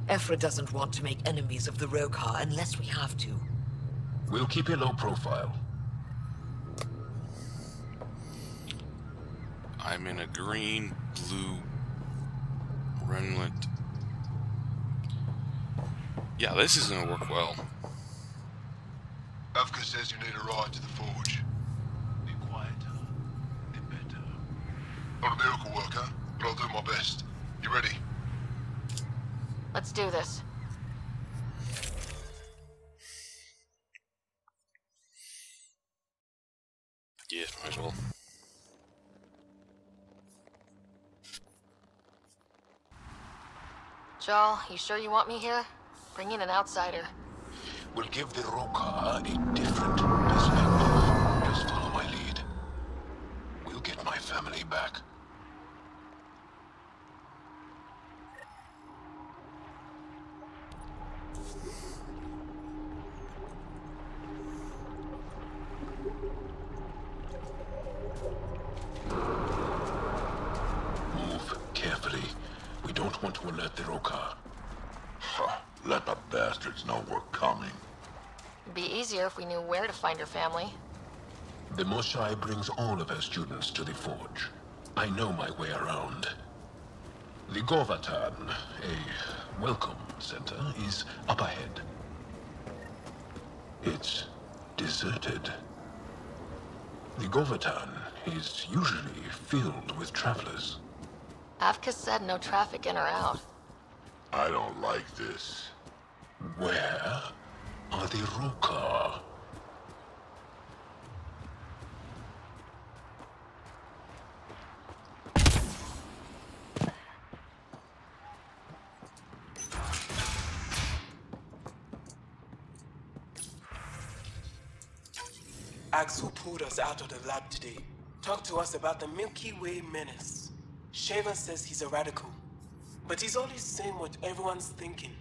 Ephra doesn't want to make enemies of the Rokar unless we have to. We'll keep a low profile. I'm in a green, blue, Renlet. Yeah, this is gonna work well. Avka says you need a ride to the Forge. Be quieter, be better. Not a miracle worker, but I'll do my best. You ready? Let's do this. Yeah, might as well. Jarl, you sure you want me here? Bring in an outsider. We'll give the Rokar a different perspective. Just follow my lead. We'll get my family back. Move carefully. We don't want to alert the Rokar. Let the bastards know we're coming. It'd be easier if we knew where to find your family. The Moshae brings all of her students to the Forge. I know my way around. The Govatan, a welcome center, is up ahead. It's deserted. The Govatan is usually filled with travelers. Avka said no traffic in or out. I don't like this. Where are the Rokar? Axel pulled us out of the lab today. Talked to us about the Milky Way menace. Shaven says he's a radical, but he's only saying what everyone's thinking.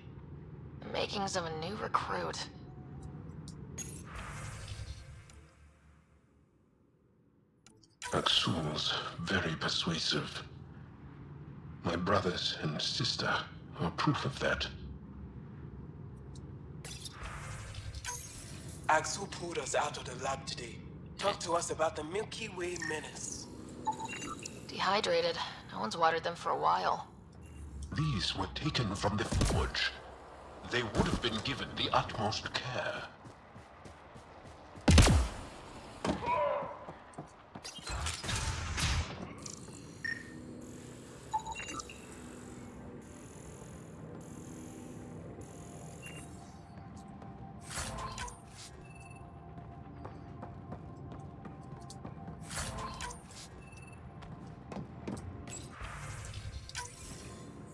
The makings of a new recruit. Axul's very persuasive. My brothers and sister are proof of that. Axel pulled us out of the lab today. Talked to us about the Milky Way menace. Dehydrated. No one's watered them for a while. These were taken from the Forge. They would have been given the utmost care.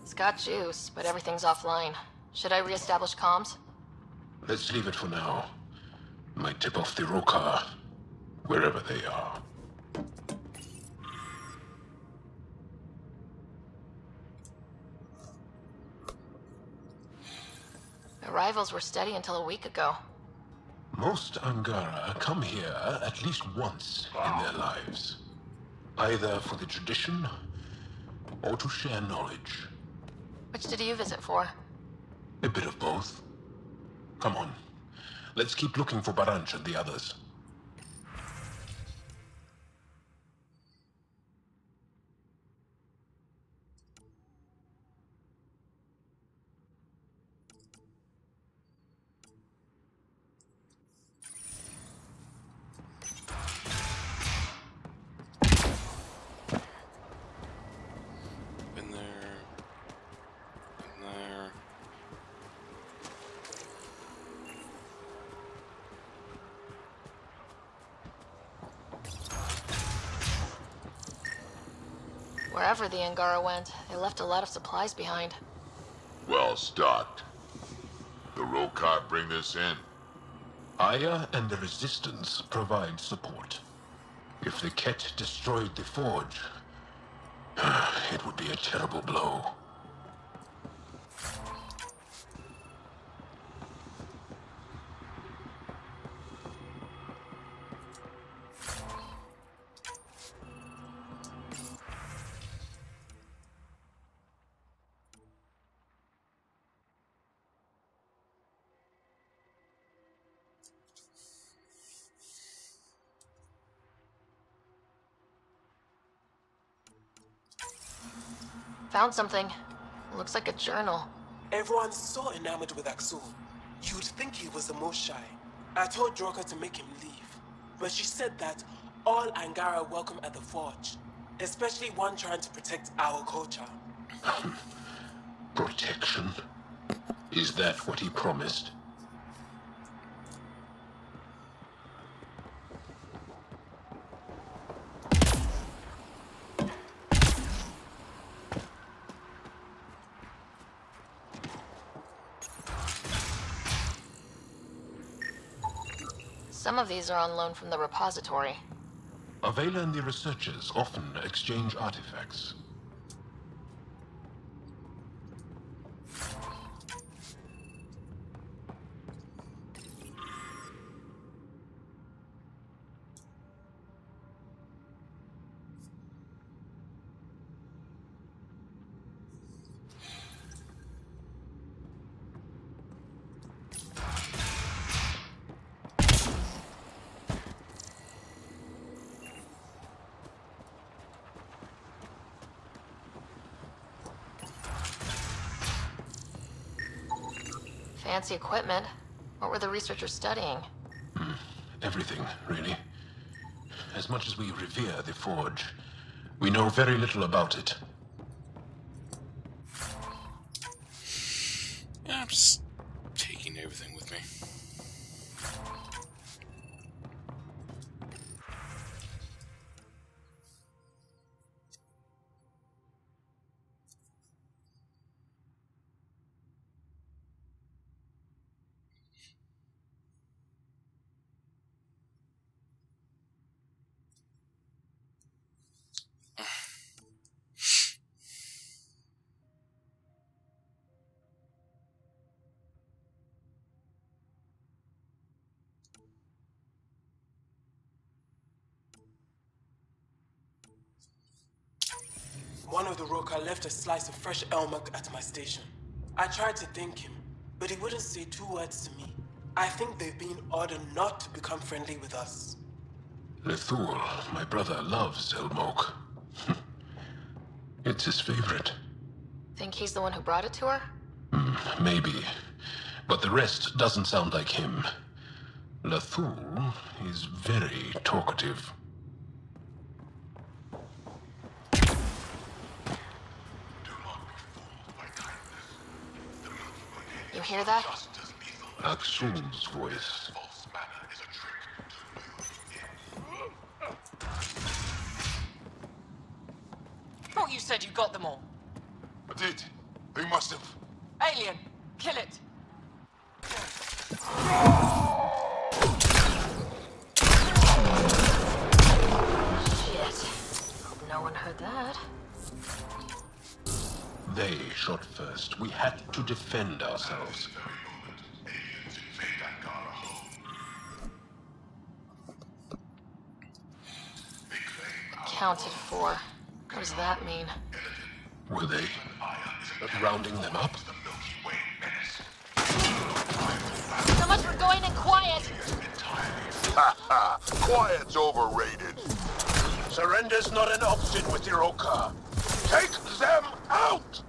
It's got juice, but everything's offline. Should I reestablish comms? Let's leave it for now. Might tip off the Rokar, wherever they are. Arrivals were steady until a week ago. Most Angara come here at least once in their lives. Either for the tradition, or to share knowledge. Which did you visit for? A bit of both. Come on. Let's keep looking for Baranch and the others. Been there. Been there. Wherever the Angara went, they left a lot of supplies behind. Well stocked. The Rokar bring this in. Aya and the Resistance provide support. If the Ket destroyed the Forge, it would be a terrible blow. Found something. Looks like a journal. Everyone's so enamored with Axul. You'd think he was the most shy. I told Droka to make him leave, but she said that all Angara are welcome at the Forge, especially one trying to protect our culture. Protection? Is that what he promised? Some of these are on loan from the repository. Avela and the researchers often exchange artifacts. Fancy equipment. What were the researchers studying? Everything, really. As much as we revere the Forge, we know very little about it. Yeah, I'm just taking everything with me. One of the Roka left a slice of fresh elmuck at my station. I tried to thank him, but he wouldn't say 2 words to me. I think they've been ordered not to become friendly with us. Lethul, my brother, loves elmok. It's his favorite. Think he's the one who brought it to her? Maybe. But the rest doesn't sound like him. Lethul is very talkative. You hear that? Axul's voice. Thought you said you got them all. I did. Who must have? Alien, kill it. Shit. Hope no one heard that. They shot first. We had to defend ourselves. Counted 4. What does that mean? Were they rounding them up? So much for going in quiet. Ha ha! Quiet's overrated. Surrender's not an option with your Oka. Take them out!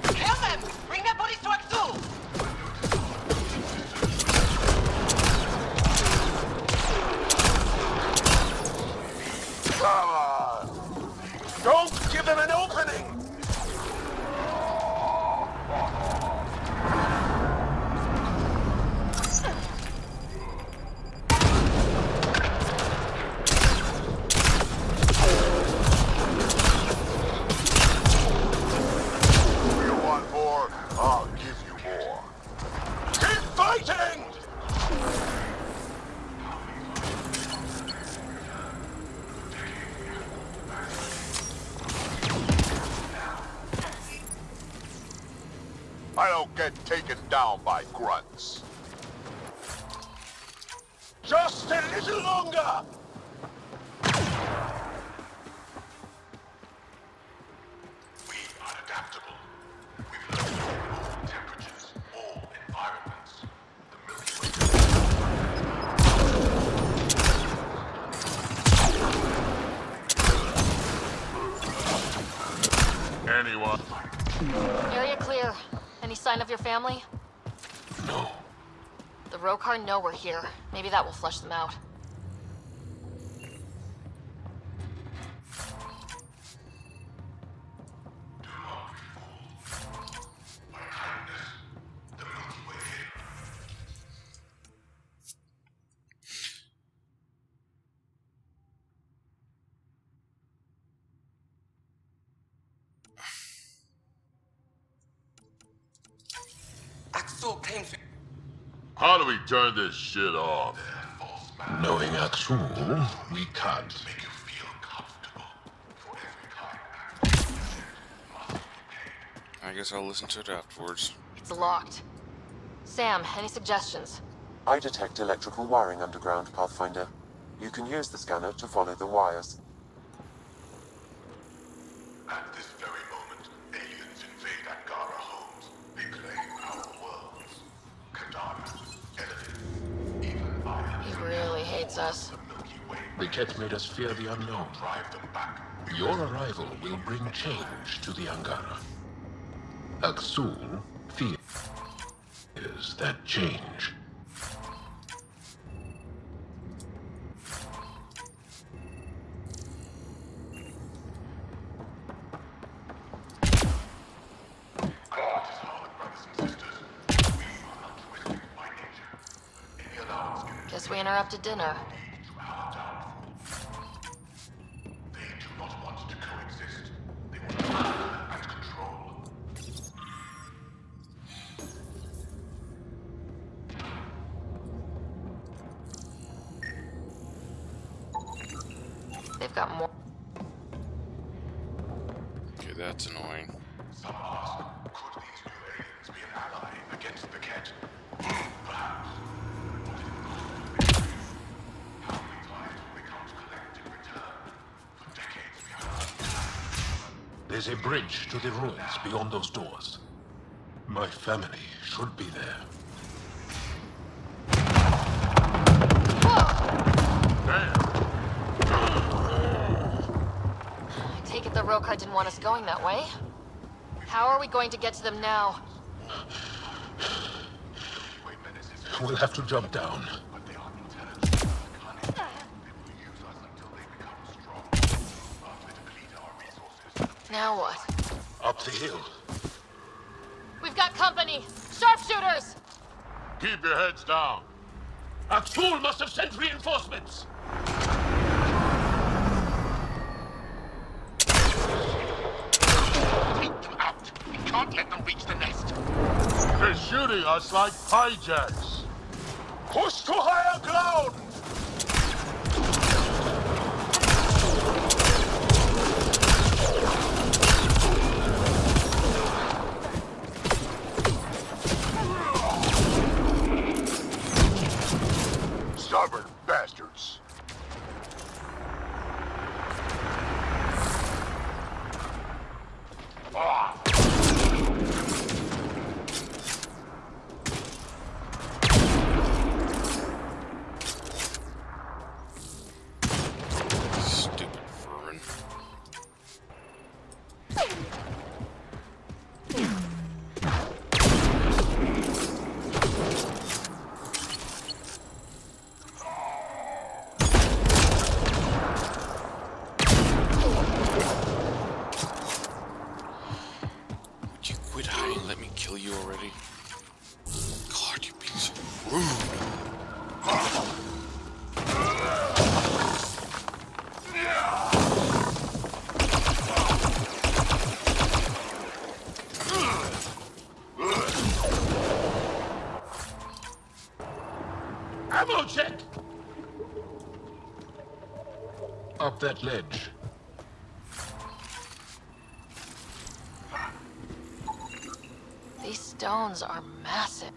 Kill them! Bring their bodies to Axul! Come on! Don't give them an opening! get taken down by grunts. Just a little longer! We are adaptable. We've learned to handle all temperatures, all environments. Anyone? Area clear. Any sign of your family? No. The Rokar know we're here. Maybe that will flush them out. Axel came for... How do we turn this shit off? Knowing Axul, we can't. I guess I'll listen to it afterwards. It's locked. Sam, any suggestions? I detect electrical wiring underground, Pathfinder. You can use the scanner to follow the wires. At this very moment, aliens invade Angara homes. They claim our worlds. Kadara, Elevin, even Aya. He really hates us. The Ket made us fear the unknown. Your arrival will bring change to the Angara. Axul fears that change. Guess we interrupted dinner. They've got more. Okay, that's annoying. Some ask, could these new aliens be an ally against the Ket? Perhaps. How many times will they come to collect in return? For decades we have. There's a bridge to the ruins beyond those doors. My family should be there. I take it the Rokar didn't want us going that way. How are we going to get to them now? We'll have to jump down. Now what? Up the hill. We've got company! Sharpshooters! Keep your heads down. Axul must have sent reinforcements! Take them out. We can't let them reach the nest. They're shooting us like hijacks. Push to higher ground! Stubborn bastards. Stupid vermin. Would you quit hiding and let me kill you already? God, you're being so rude. Ammo check! Up that ledge. These stones are massive.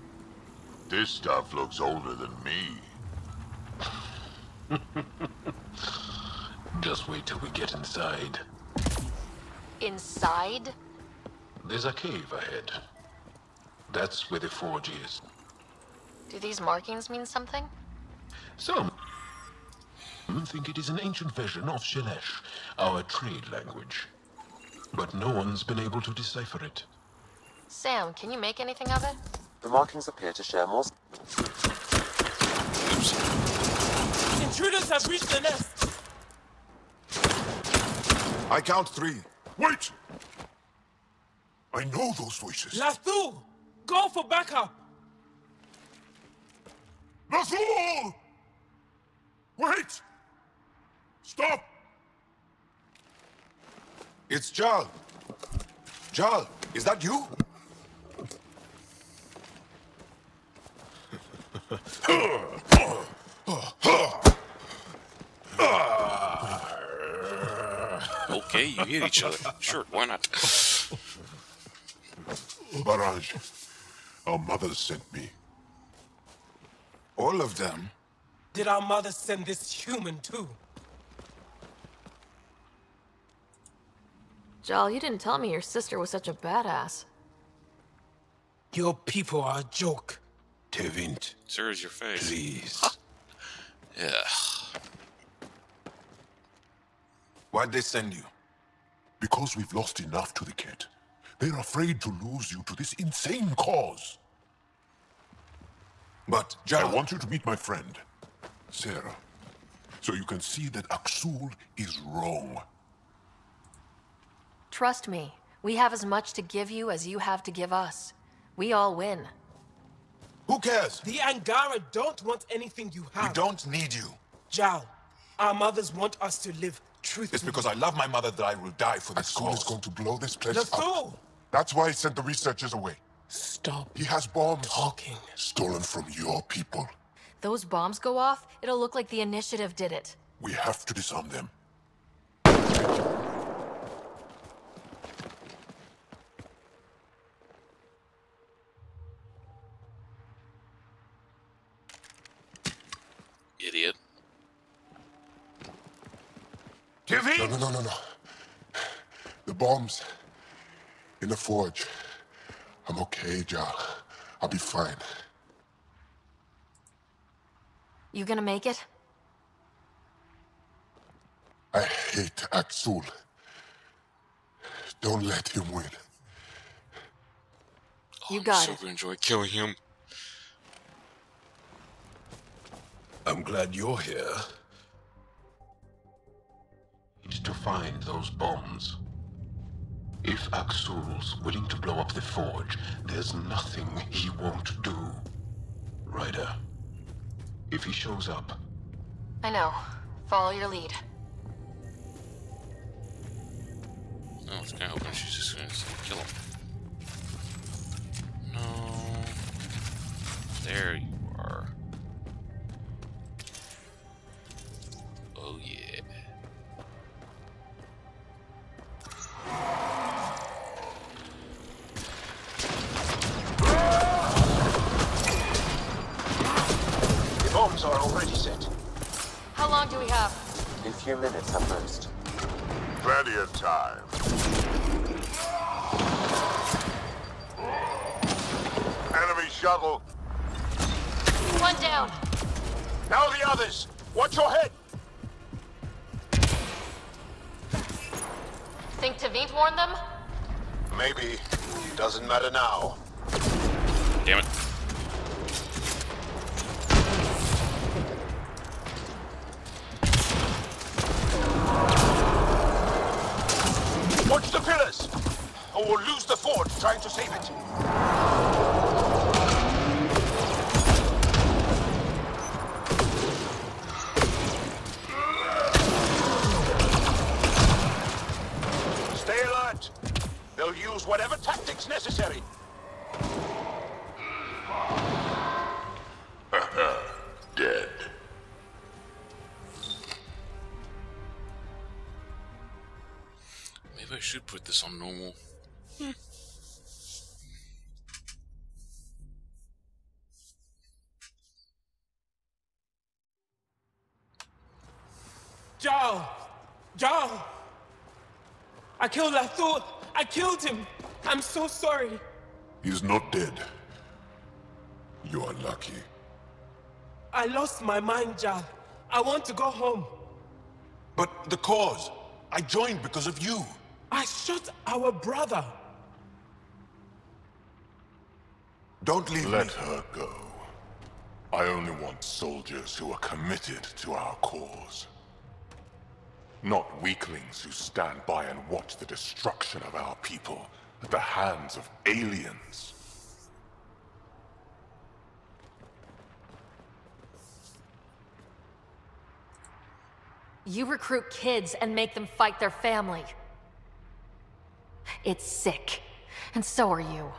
This stuff looks older than me. Just wait till we get inside. Inside? There's a cave ahead. That's where the forge is. Do these markings mean something? Some think it is an ancient version of Shelesh, our trade language. But no one's been able to decipher it. Sam, can you make anything of it? The markings appear to share more... Intruders have reached the nest! I count 3. Wait! I know those voices. Lathu! Go for backup! Nathul! Wait! Stop! It's Jal. Jal, is that you? Okay, you hit each other. Sure, why not? Barrage, our mothers sent me. All of them? Did our mother send this human too? Jal, you didn't tell me your sister was such a badass. Your people are a joke. Tevint. Sir, is your face. Please. Yeah. Why'd they send you? Because we've lost enough to the kid. They're afraid to lose you to this insane cause. But, Jal, I want you to meet my friend, Sarah, so you can see that Aksul is wrong. Trust me, we have as much to give you as you have to give us. We all win. Who cares? The Angara don't want anything you have. We don't need you. Jal, our mothers want us to live truthfully. It's because I love my mother that I will die for this cause. Is going to blow this place Lathu! up. That's why he sent the researchers away. Stop. He has bombs. Talking. Stolen from your people. Those bombs go off, it'll look like the initiative did it. We have to disarm them. Idiot. No. The bombs. In the forge. I'm okay, Jal. I'll be fine. You gonna make it? I hate Aksul. Don't let him win. You got it. I'm so gonna enjoy killing him. I'm glad you're here. Need to find those bombs. If Aksul's willing to blow up the forge, there's nothing he won't do. Ryder, if he shows up... I know. Follow your lead. I was kind of hoping she's just gonna kill him. No. There you are. Oh yeah. The bombs are already set. How long do we have? A few minutes at most. Plenty of time. Enemy shuttle. One down. Now the others. Watch your head. Think Tevint warned them? Maybe. Doesn't matter now. Damn it. Watch the pillars, or we'll lose the forge trying to save it. Stay alert. They'll use whatever tactics necessary. Dead. Maybe I should put this on normal. Jarl! Jarl! I killed Lathur! I killed him! I'm so sorry! He's not dead. You are lucky. I lost my mind, Jarl. I want to go home. But the cause? I joined because of you. I shot our brother. Don't leave Let her go. I only want soldiers who are committed to our cause. Not weaklings who stand by and watch the destruction of our people at the hands of aliens. You recruit kids and make them fight their family. It's sick. And so are you.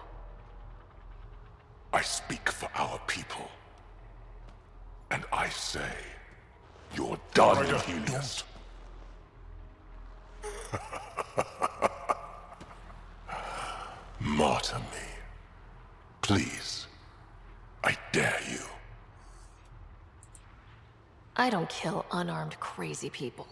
I speak for our people. And I say, you're done, Helios. Martyr me. Please. I dare you. I don't kill unarmed crazy people.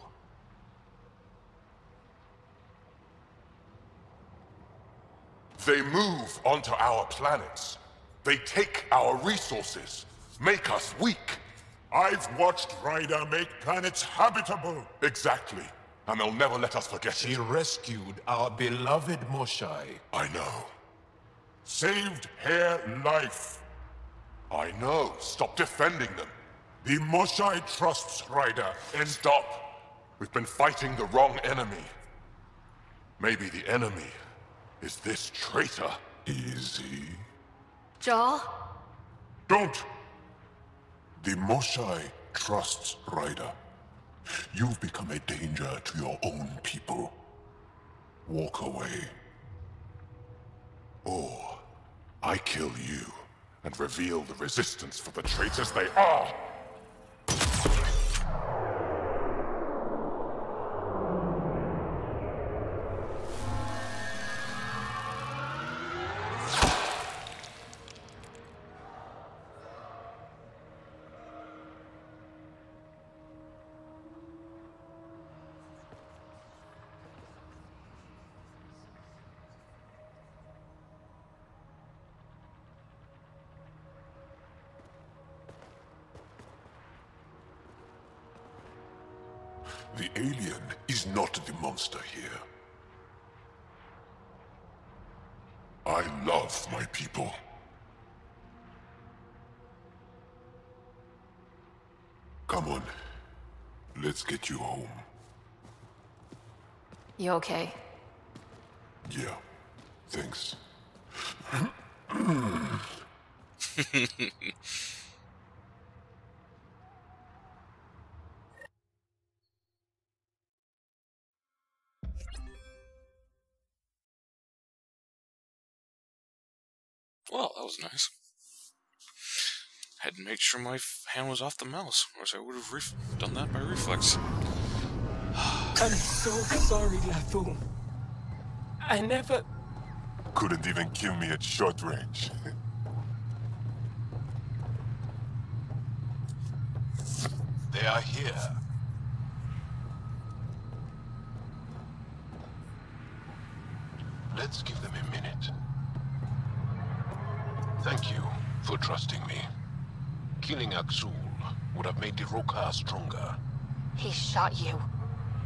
They move onto our planets. They take our resources, make us weak. I've watched Ryder make planets habitable. Exactly. And they'll never let us forget it. She rescued our beloved Moshai. I know. Saved her life. I know. Stop defending them. The Moshai trusts Ryder. And stop. We've been fighting the wrong enemy. Maybe the enemy is this traitor. Easy. Jaw? Don't! The Moshai trusts Ryder. You've become a danger to your own people. Walk away. Or I kill you and reveal the resistance for the traitors they are. The alien is not the monster here. I love my people. Come on. Let's get you home. You okay? Yeah. Thanks. Well, that was nice. Had to make sure my hand was off the mouse, or else I would have done that by reflex. I'm so sorry, Lathur. I never... Couldn't even kill me at short range. They are here. Let's give them a minute. Thank you for trusting me. Killing Aksul would have made the Rokar stronger. He shot you.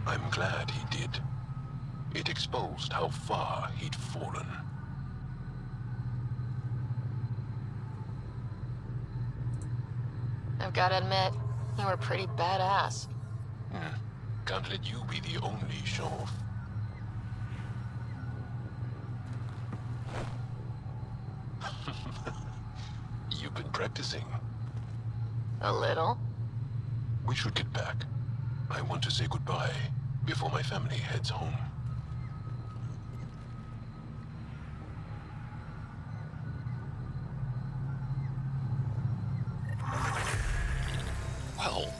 I'm glad he did. It exposed how far he'd fallen. I've gotta admit, you were pretty badass. Can't let you be the only show-off. You've been practicing. A little? We should get back. I want to say goodbye before my family heads home. Well...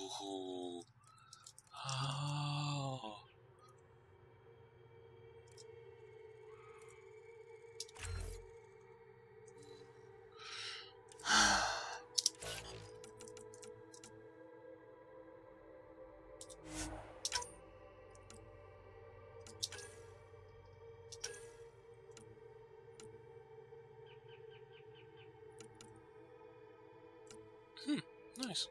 Ooh. Oh. Nice.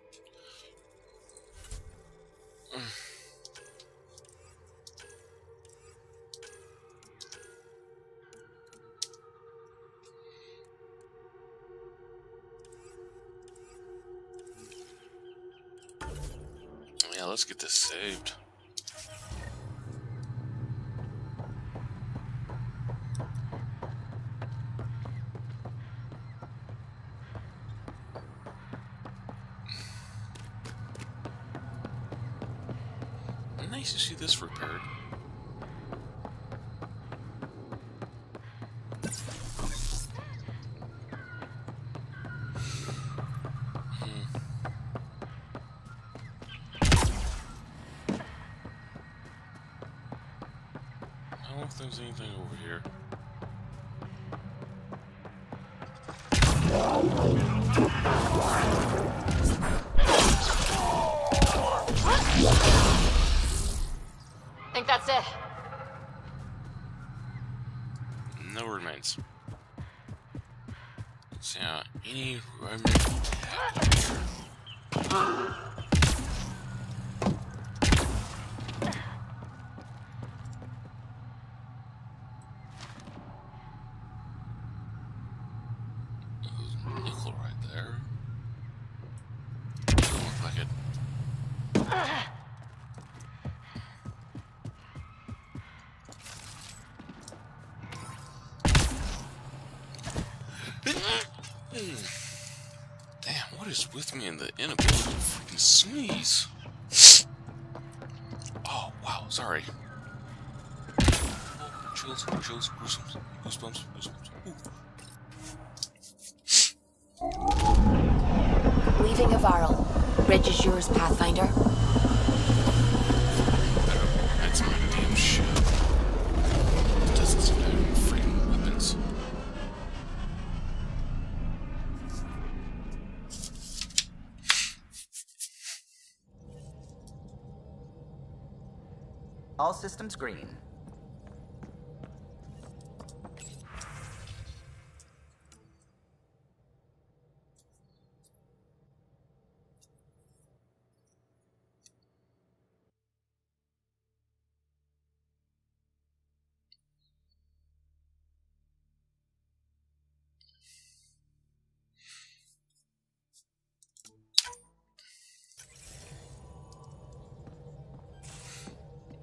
Yeah, let's get this saved. Nice to see this repaired. I don't know if there's anything over here. Think that's it. No remains. So, any nickel right there. Doesn't look like it. Damn, what is with me and the inability to freaking sneeze? Oh, wow, sorry. Oh, chills, goosebumps. Leaving a Varl. Bridge is yours, Pathfinder. That's my damn shit. It doesn't seem to have any freaking weapons. All systems green.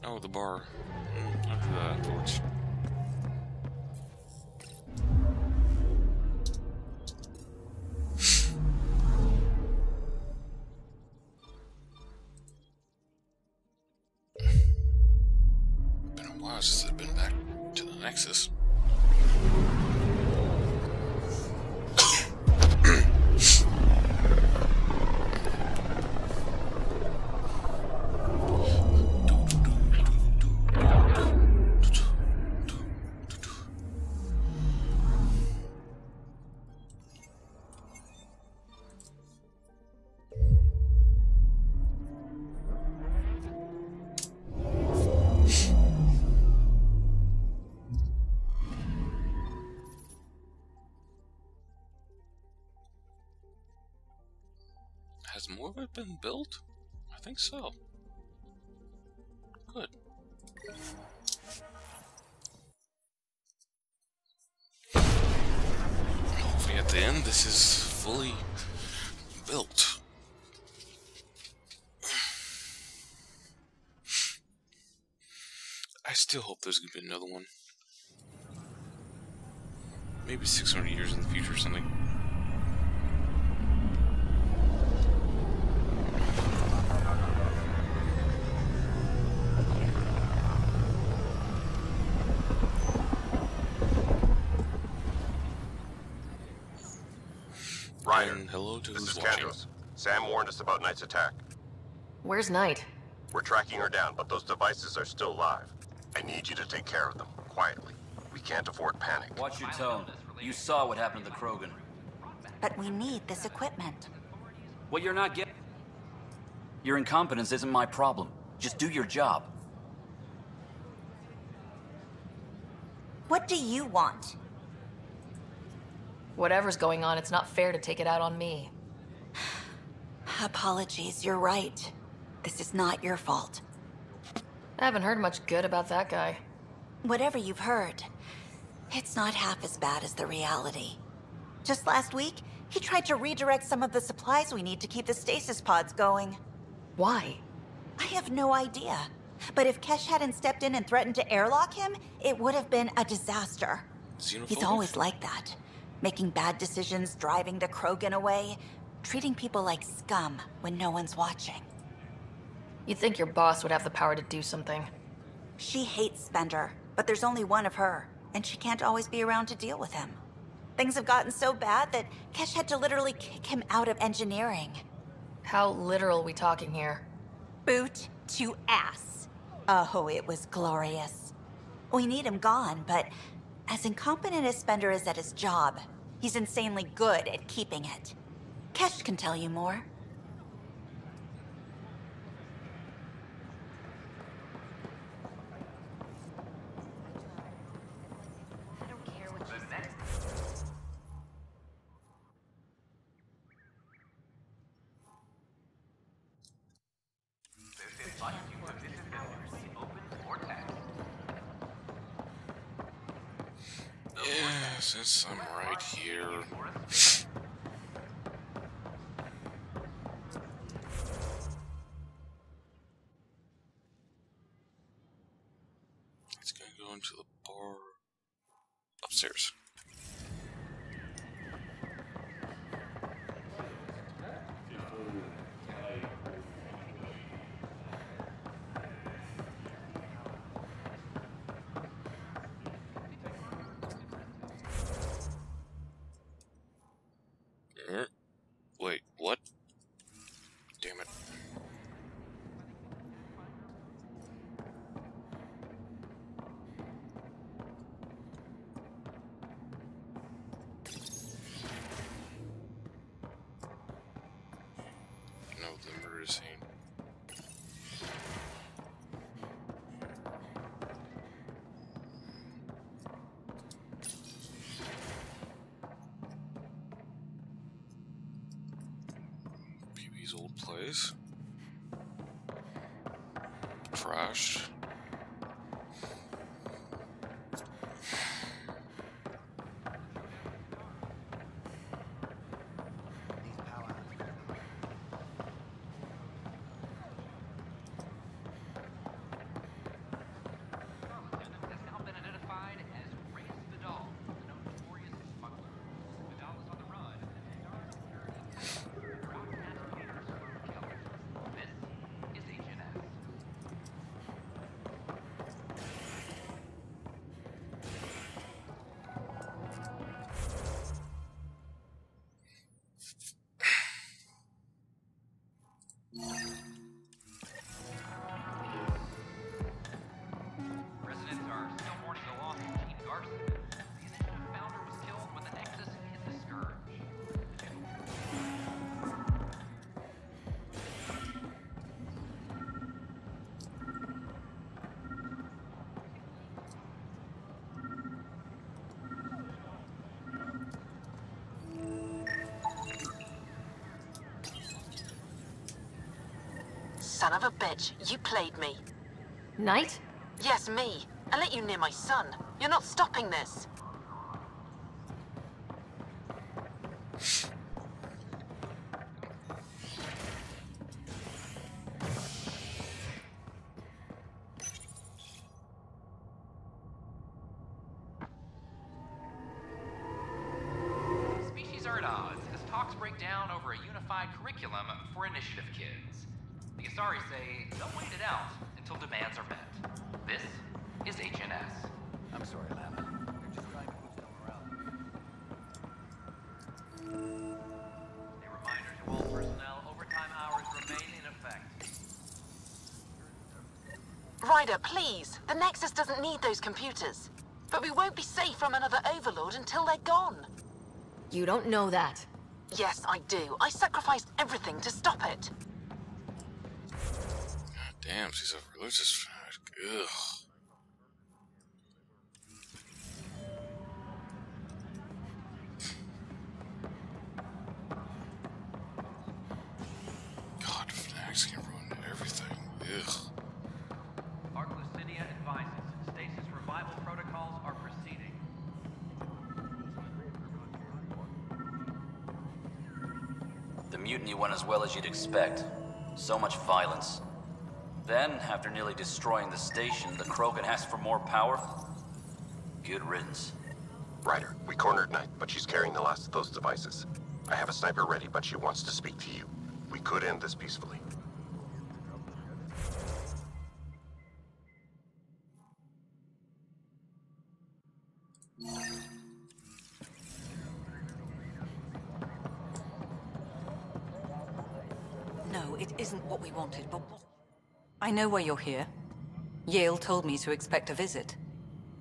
Oh, the bar. I'll do that afterwards. Been a while since I've been back to the Nexus. Has more of it been built? I think so. Good. Hopefully at the end this is fully built. I still hope there's gonna be another one. Maybe 600 years in the future or something. Ryder, and hello to this who's is watching. Kandros. Sam warned us about Knight's attack. Where's Knight? We're tracking her down, but those devices are still live. I need you to take care of them, quietly. We can't afford panic. Watch your tone. You saw what happened to the Krogan. But we need this equipment. Well, you're not getting... Your incompetence isn't my problem. Just do your job. What do you want? Whatever's going on, it's not fair to take it out on me. Apologies, you're right. This is not your fault. I haven't heard much good about that guy. Whatever you've heard, it's not half as bad as the reality. Just last week, he tried to redirect some of the supplies we need to keep the stasis pods going. Why? I have no idea. But if Kesh hadn't stepped in and threatened to airlock him, it would have been a disaster. He's always like that. Making bad decisions, driving the Krogan away, treating people like scum when no one's watching. You'd think your boss would have the power to do something. She hates Spender, but there's only one of her, and she can't always be around to deal with him. Things have gotten so bad that Kesh had to literally kick him out of engineering. How literal we talking here? Boot to ass. Oh, it was glorious. We need him gone, but as incompetent as Spender is at his job, he's insanely good at keeping it. Kesh can tell you more. Yeah, since I'm right here. It's gonna go into the bar upstairs. Wait, what? Damn it. No, the murder scene. Old place. Trash. Residents are still mourning the loss of Gene Garson. The initial founder was killed when the Nexus hit the Scourge. Son of a bitch, you played me. Knight? Yes, me. I let you near my son. You're not stopping this. Species are at odds as talks break down over a unified curriculum for initiative kids. The Asari say they'll wait it out until demands are met. This is HNS. I'm sorry, Lana. They're just trying to boost our morale. A reminder to all personnel, overtime hours remain in effect. Ryder, please. The Nexus doesn't need those computers. But we won't be safe from another overlord until they're gone. You don't know that. Yes, I do. I sacrificed everything to stop it. God damn, she's a religious fanatic. Ugh. God, fanatics can ruin everything. Ugh. Arc Lucidia advises stasis revival protocols are proceeding. The mutiny went as well as you'd expect. So much violence. Then, after nearly destroying the station, the Krogan asked for more power? Good riddance. Ryder, we cornered Knight, but she's carrying the last of those devices. I have a sniper ready, but she wants to speak to you. We could end this peacefully. No, it isn't what we wanted, but I know why you're here. Yale told me to expect a visit.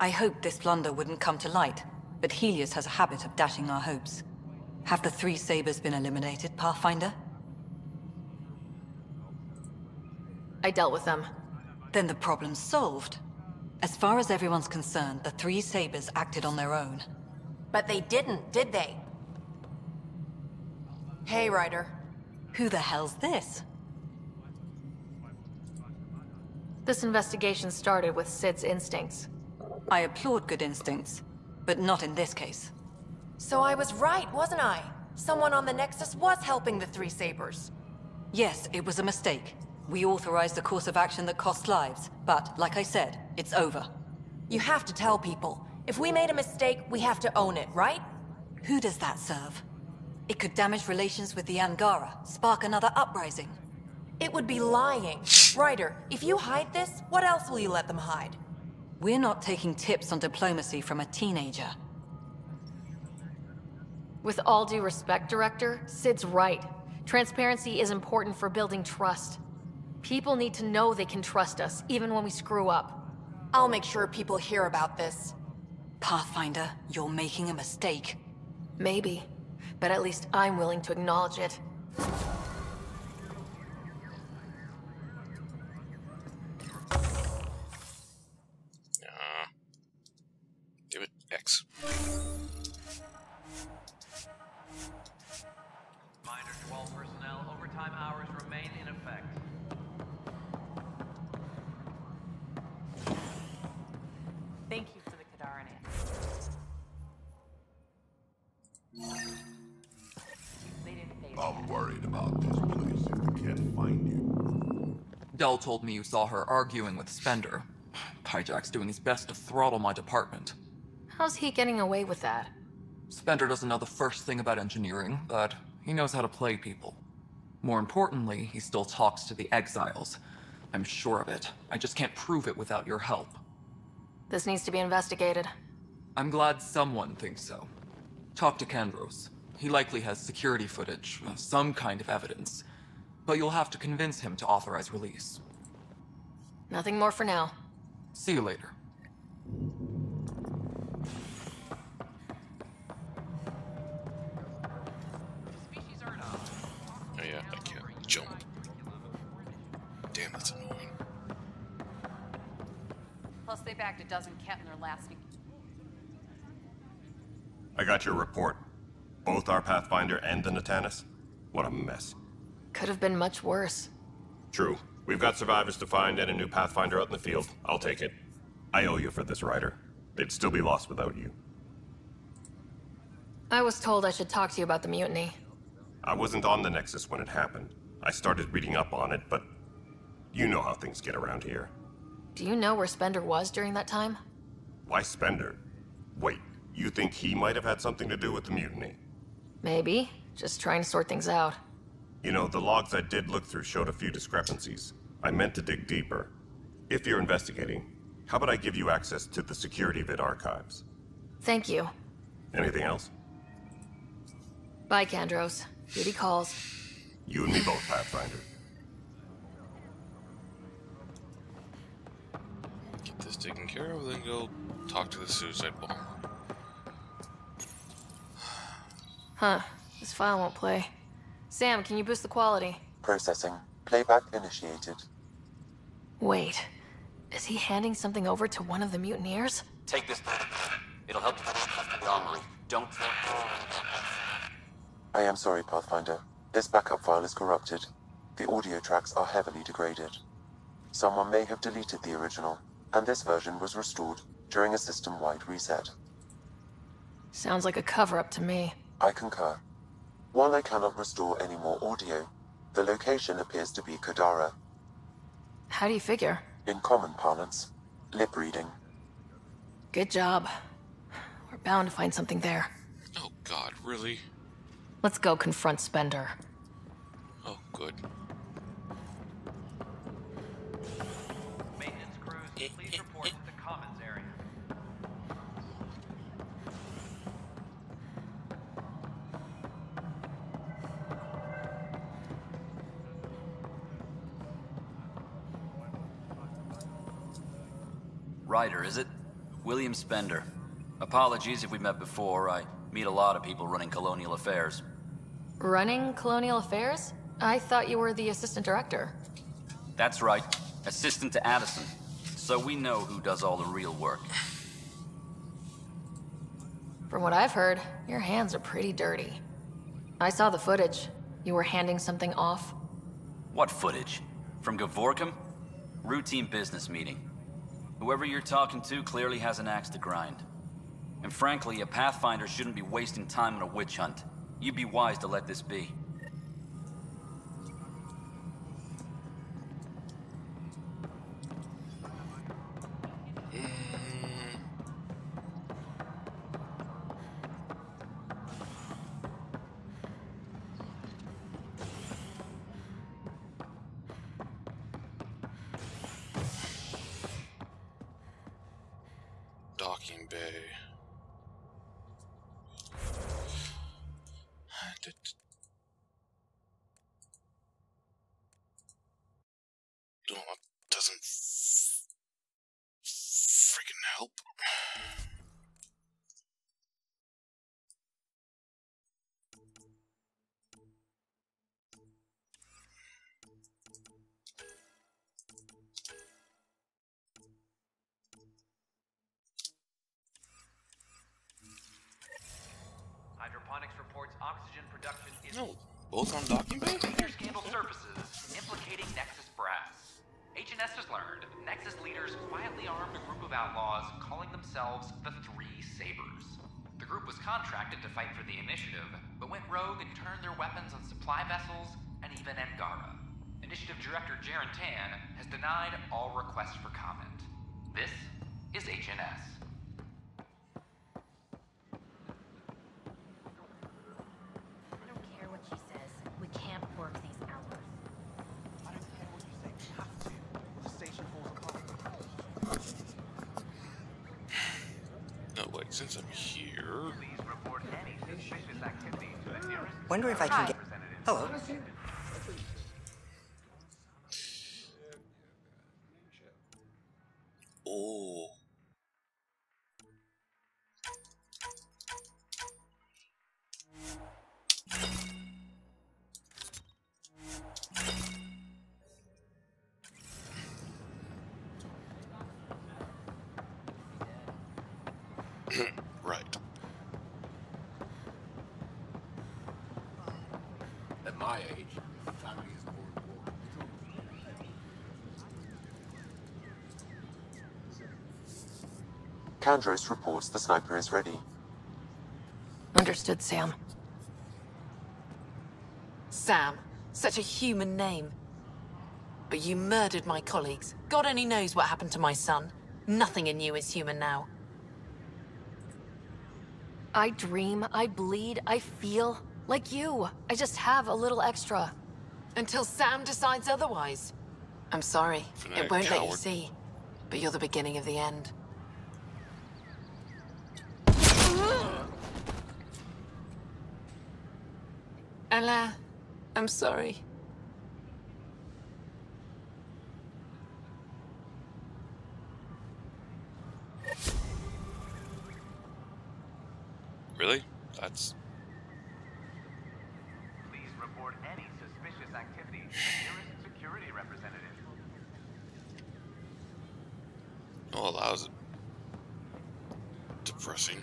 I hoped this blunder wouldn't come to light, but Helios has a habit of dashing our hopes. Have the three Sabers been eliminated, Pathfinder? I dealt with them. Then the problem's solved. As far as everyone's concerned, the three Sabers acted on their own. But they didn't, did they? Hey, Ryder. Who the hell's this? This investigation started with Sid's instincts. I applaud good instincts, but not in this case. So I was right, wasn't I? Someone on the Nexus was helping the three Sabers. Yes, it was a mistake. We authorized a course of action that cost lives, but, like I said, it's over. You have to tell people. If we made a mistake, we have to own it, right? Who does that serve? It could damage relations with the Angara, spark another uprising. It would be lying. Ryder, if you hide this, what else will you let them hide? We're not taking tips on diplomacy from a teenager. With all due respect, Director, Sid's right. Transparency is important for building trust. People need to know they can trust us, even when we screw up. I'll make sure people hear about this. Pathfinder, you're making a mistake. Maybe, but at least I'm willing to acknowledge it. Give it X. Reminder to all personnel, overtime hours remain in effect. Thank you for the Kadaran. I'm worried about this place if we can't find you. Dell told me you saw her arguing with Spender. Hijack's doing his best to throttle my department. How's he getting away with that? Spender doesn't know the first thing about engineering, but he knows how to play people. More importantly, he still talks to the exiles. I'm sure of it. I just can't prove it without your help. This needs to be investigated. I'm glad someone thinks so. Talk to Kandros. He likely has security footage, some kind of evidence. But you'll have to convince him to authorize release. Nothing more for now. See you later. Oh yeah, I can't jump. Damn, that's annoying. Plus, they bagged a dozen Ket in their last. I got your report. Both our Pathfinder and the Natanis? What a mess. Could have been much worse. True. We've got survivors to find and a new Pathfinder out in the field. I'll take it. I owe you for this, Ryder. They'd still be lost without you. I was told I should talk to you about the mutiny. I wasn't on the Nexus when it happened. I started reading up on it, but you know how things get around here. Do you know where Spender was during that time? Why Spender? Wait, you think he might have had something to do with the mutiny? Maybe. Just trying to sort things out. You know, the logs I did look through showed a few discrepancies. I meant to dig deeper. If you're investigating, how about I give you access to the security vid archives? Thank you. Anything else? Bye, Kandros. Duty calls. You and me both, Pathfinder. care of, then go talk to the suicide bomber. Huh. This file won't play. Sam, can you boost the quality? Processing. Playback initiated. Wait. Is he handing something over to one of the mutineers? Take this. It'll help the armory. Don't... I am sorry, Pathfinder. This backup file is corrupted. The audio tracks are heavily degraded. Someone may have deleted the original, and this version was restored during a system-wide reset. Sounds like a cover-up to me. I concur. While I cannot restore any more audio, the location appears to be Kadara. How do you figure? In common parlance, lip reading. Good job. We're bound to find something there. Oh god, really? Let's go confront Spender. Oh, good. Maintenance crews, please report to the commons area. Ryder, is it? William Spender. Apologies if we met before. I meet a lot of people running colonial affairs. Running Colonial Affairs? I thought you were the assistant director. That's right. Assistant to Addison. So we know who does all the real work. From what I've heard, your hands are pretty dirty. I saw the footage. You were handing something off. What footage? From Gavorkum? Routine business meeting. Whoever you're talking to clearly has an axe to grind. And frankly, a Pathfinder shouldn't be wasting time on a witch hunt. You'd be wise to let this be. Docking bay. No, that doesn't freaking help. Hydroponics reports oxygen production is... No, both on docking bay? Major scandal surfaces implicating Nexus brass. HNS has learned Nexus leaders quietly armed a group of outlaws calling themselves the Three Sabers. The group was contracted to fight for the Initiative, but went rogue and turned their weapons on supply vessels and even Angara. Initiative Director Jaren Tan has denied all requests for comment. This is HNS. I don't care what she says. We can't work these hours. I don't care what you say. We have to. The station falls apart. No, wait, since I'm here... Please report any suspicious activity to the nearest... Wonder if I can get... Hello. Oh. Right. At my age, family is more important. Kandros reports the sniper is ready. Understood, Sam. Sam. Such a human name. But you murdered my colleagues. God only knows what happened to my son. Nothing in you is human now. I dream, I bleed, I feel like you. I just have a little extra. Until Sam decides otherwise. I'm sorry. It won't let you see. But you're the beginning of the end. Alain, I'm sorry. really? That's... Please report any suspicious activity to the nearest security representative. Oh, that was depressing.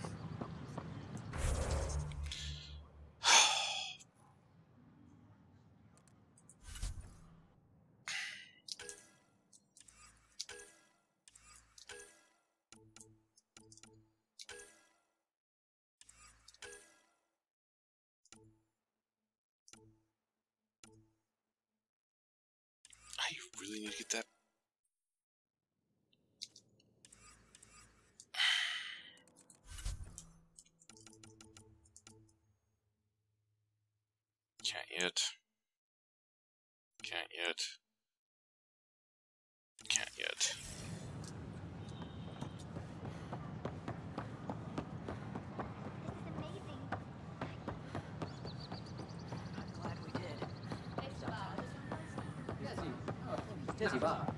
I really need to get that. Can't yet. Can't yet. Can't yet.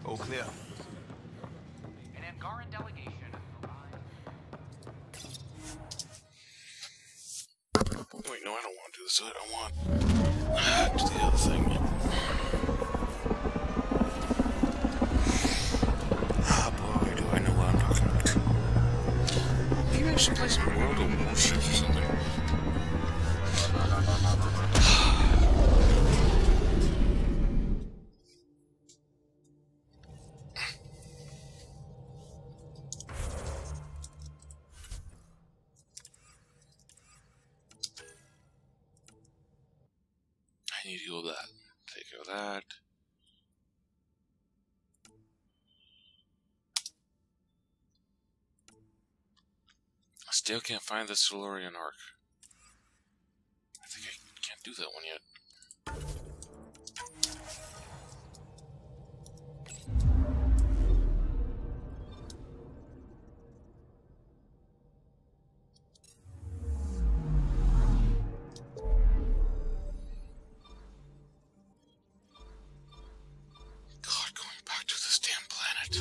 All clear. An Angaran delegation Wait, no, I don't want to do this. I want to do the other thing. Ah, boy, do I know what I'm talking about. Maybe I should play some World of Warships or something. I need to go with that. Take care of that. I still can't find the Silurian Ark. I think I can't do that one yet. God, going back to this damn planet.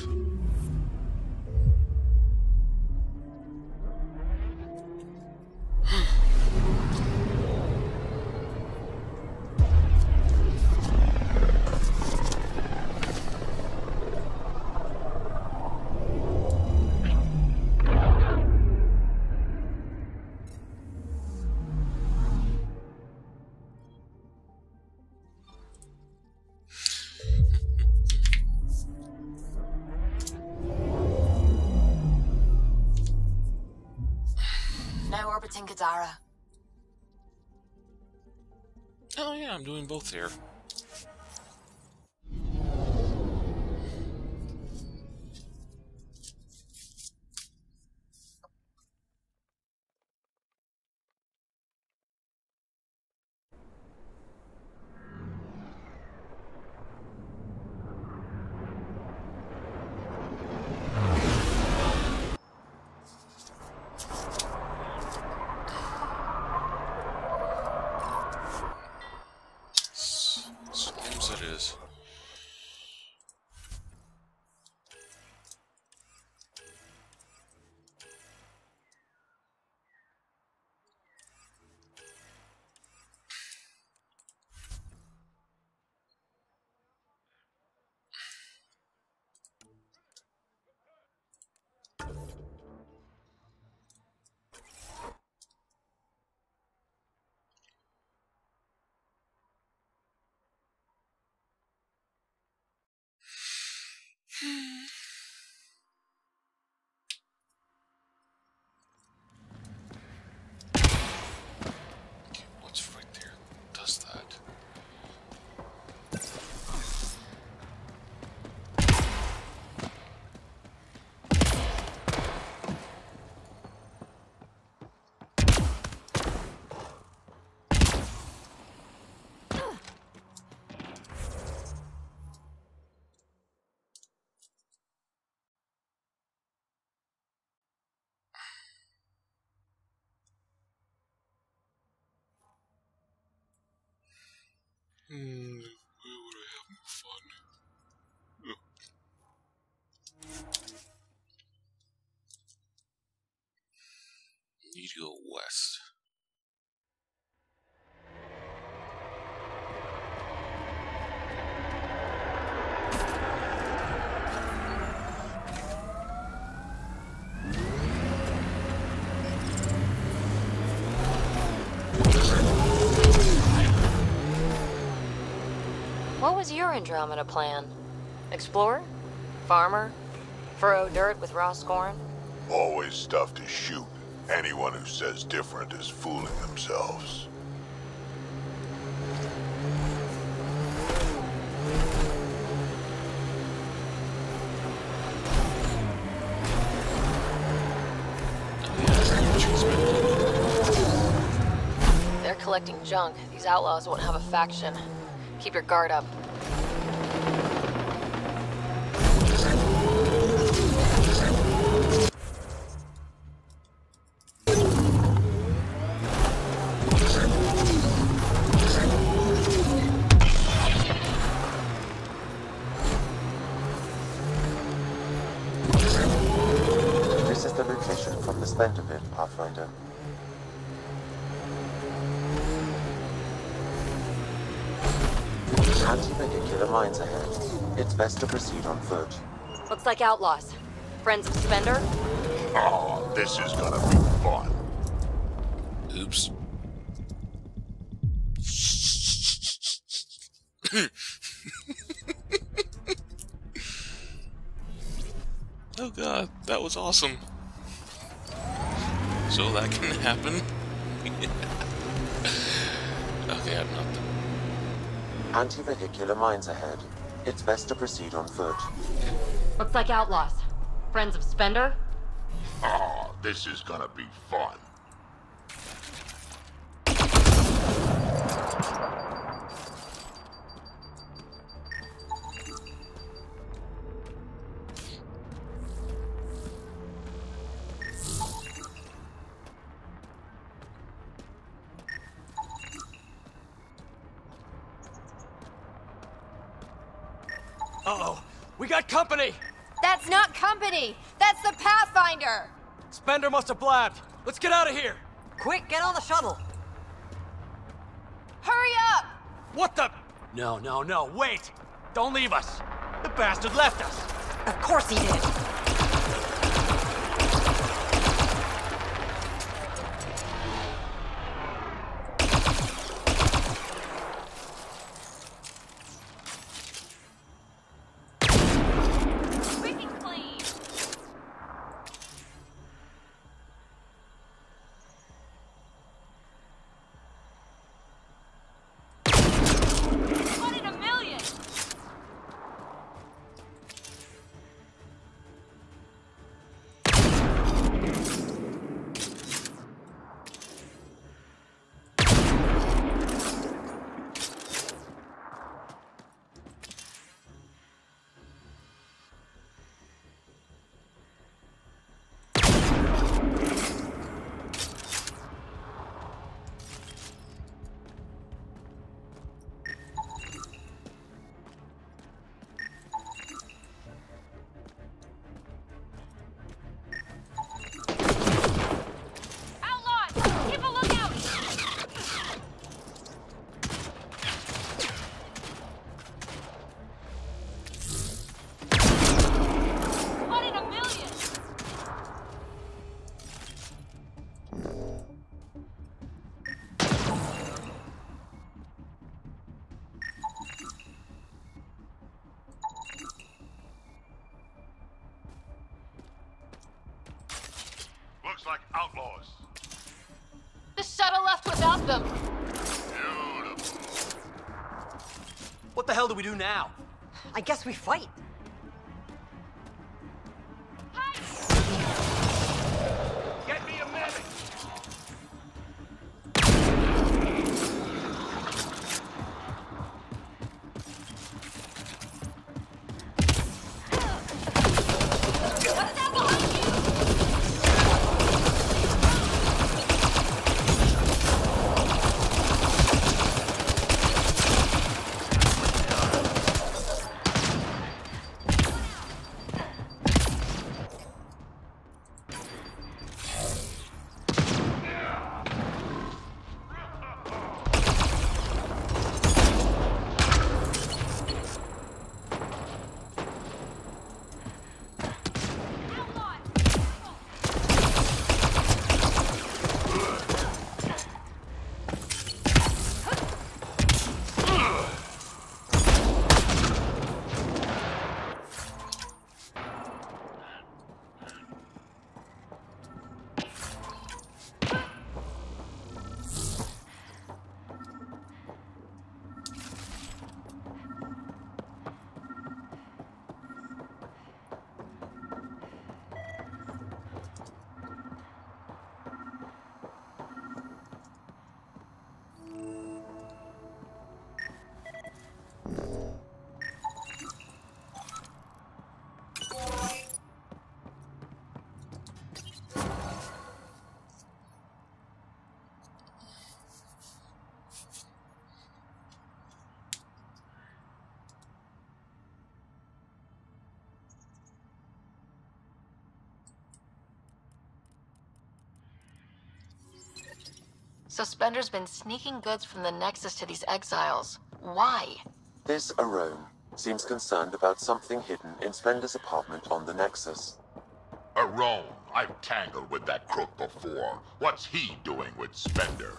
Now orbiting Gadara. Oh yeah, I'm doing both here. Swarms it is. Okay, what's right there? Does that? What was your Andromeda plan? Explorer? Farmer? Furrow dirt with raw scorn? Always stuff to shoot. Anyone who says different is fooling themselves. They're collecting junk. These outlaws won't have a faction. Keep your guard up. This is the location from the Splendor Pit, Pathfinder. Anti-vehicular mines ahead. It's best to proceed on foot. Looks like outlaws. Friends of Spender? Oh, this is gonna be fun. Oops. Oh god, that was awesome. So that can happen? Okay, I'm not. Anti-vehicular mines ahead. It's best to proceed on foot. Looks like outlaws. Friends of Spender? Oh, this is gonna be fun. Uh-oh. We got company! That's not company! That's the Pathfinder! Spender must have blabbed. Let's get out of here! Quick, get on the shuttle! Hurry up! What the? No, no, no, wait! Don't leave us! The bastard left us! Of course he did! Looks like outlaws. The shuttle left without them. Beautiful. What the hell do we do now? I guess we fight. Get me a medic! So Spender's been sneaking goods from the Nexus to these exiles. Why? This Arone seems concerned about something hidden in Spender's apartment on the Nexus. Arone, I've tangled with that crook before. What's he doing with Spender?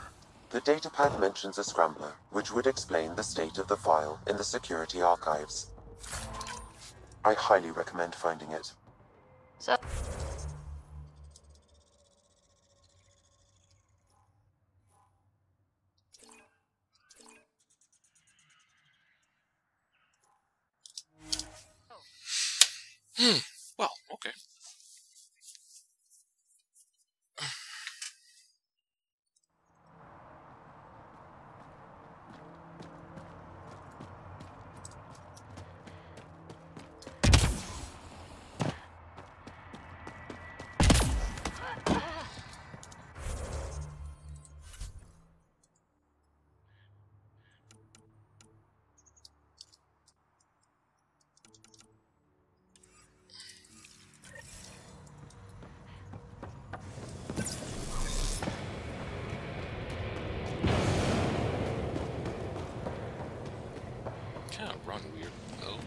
The datapad mentions a scrambler, which would explain the state of the file in the security archives. I highly recommend finding it. So... Well, okay. Kind of run weird, though.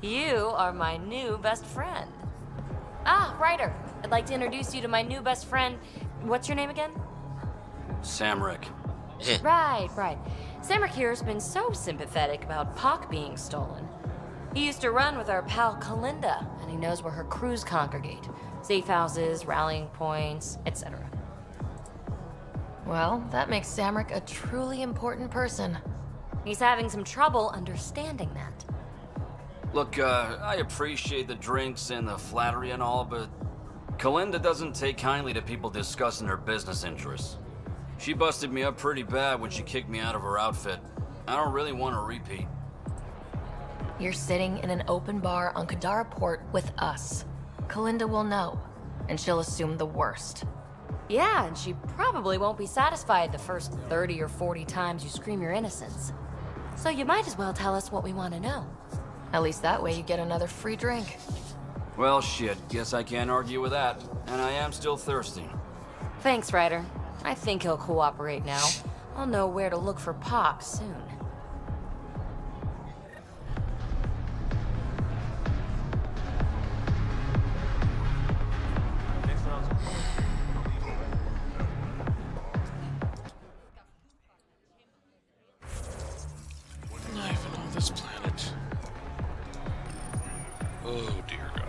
You are my new best friend. Ah, Ryder. I'd like to introduce you to my new best friend. What's your name again? Samrick. Right. Samrick here has been so sympathetic about Pock being stolen. He used to run with our pal Kalinda, and he knows where her crews congregate. Safe houses, rallying points, etc. Well, that makes Samrick a truly important person. He's having some trouble understanding that. Look, I appreciate the drinks and the flattery and all, but Kalinda doesn't take kindly to people discussing her business interests. She busted me up pretty bad when she kicked me out of her outfit. I don't really want a repeat. You're sitting in an open bar on Kadara Port with us. Kalinda will know, and she'll assume the worst. Yeah, and she probably won't be satisfied the first 30 or 40 times you scream your innocence. So you might as well tell us what we want to know. At least that way you get another free drink. Well, shit, guess I can't argue with that. And I am still thirsty. Thanks, Ryder. I think he'll cooperate now. I'll know where to look for Pock soon. Not even on this planet. Oh dear God.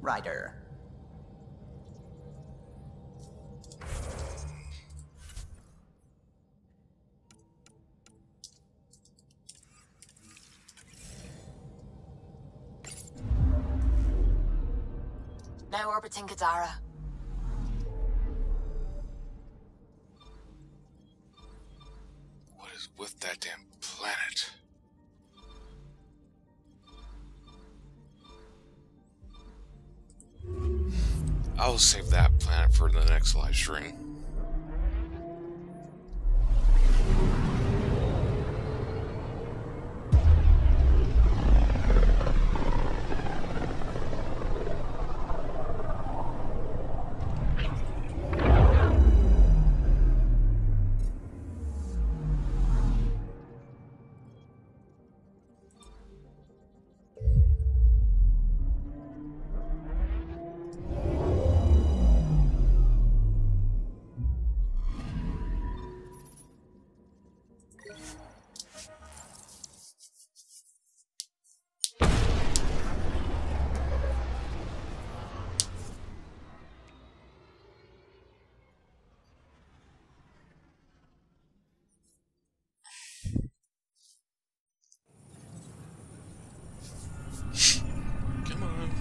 Ryder. Now orbiting Kadara. planet. I'll save that planet for the next live stream.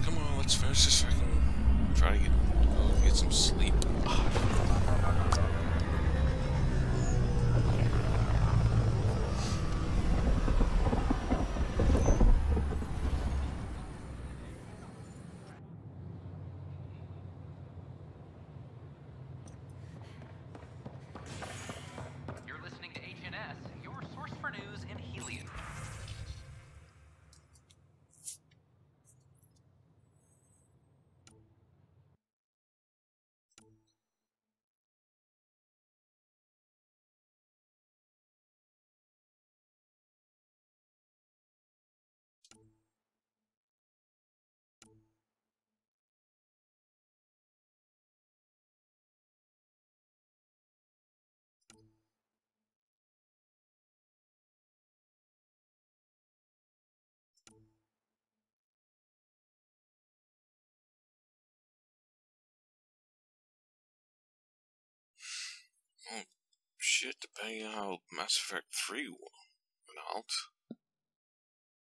Come on, let's finish this so I can try to get some sleep. You're listening to HNS, your source for news in Helium. Oh, shit, depending on how Mass Effect 3 went out.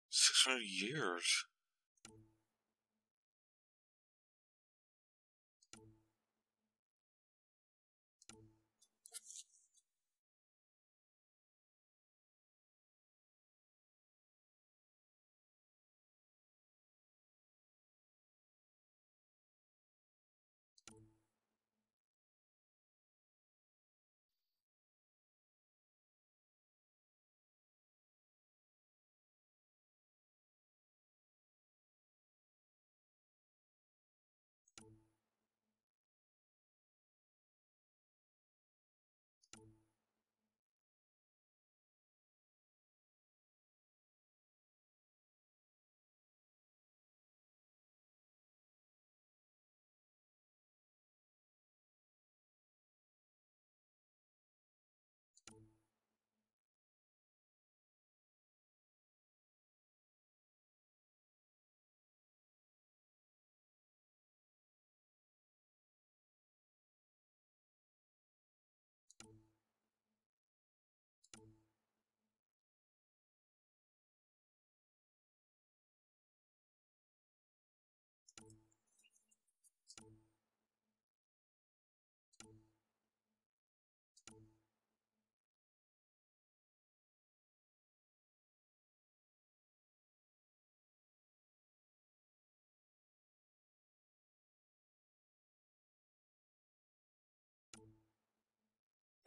600 years.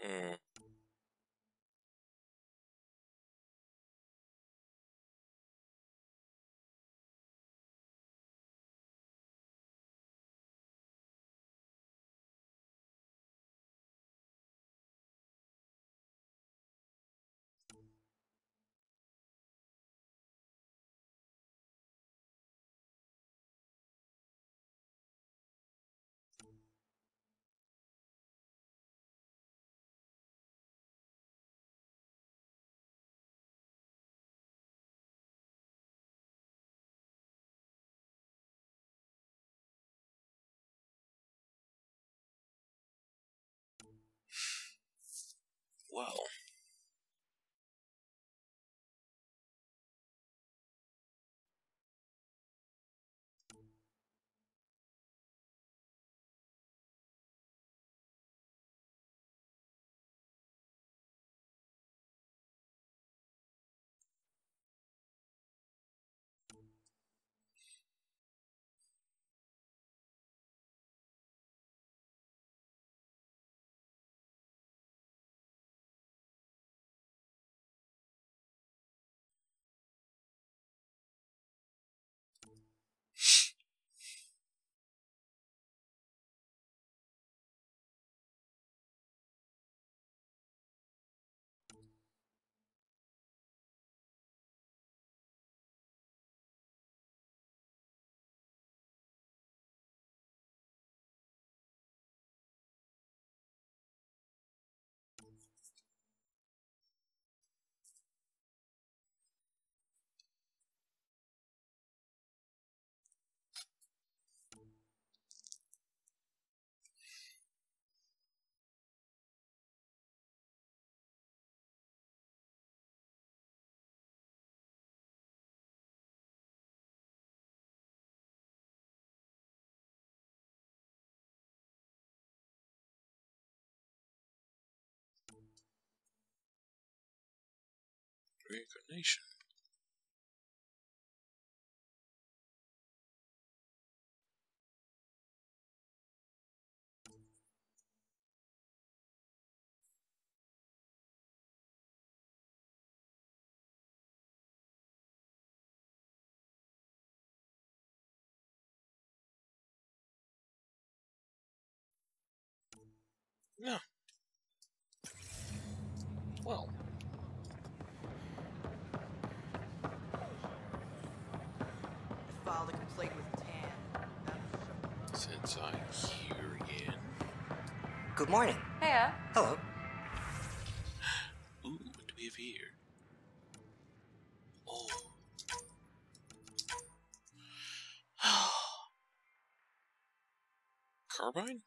Mm. Well. Reincarnation. Yeah. Well. I filed a complaint with Tan. Since I'm here again. Good morning. Hiya. Hello. Ooh, what do we have here? Oh. Carbine?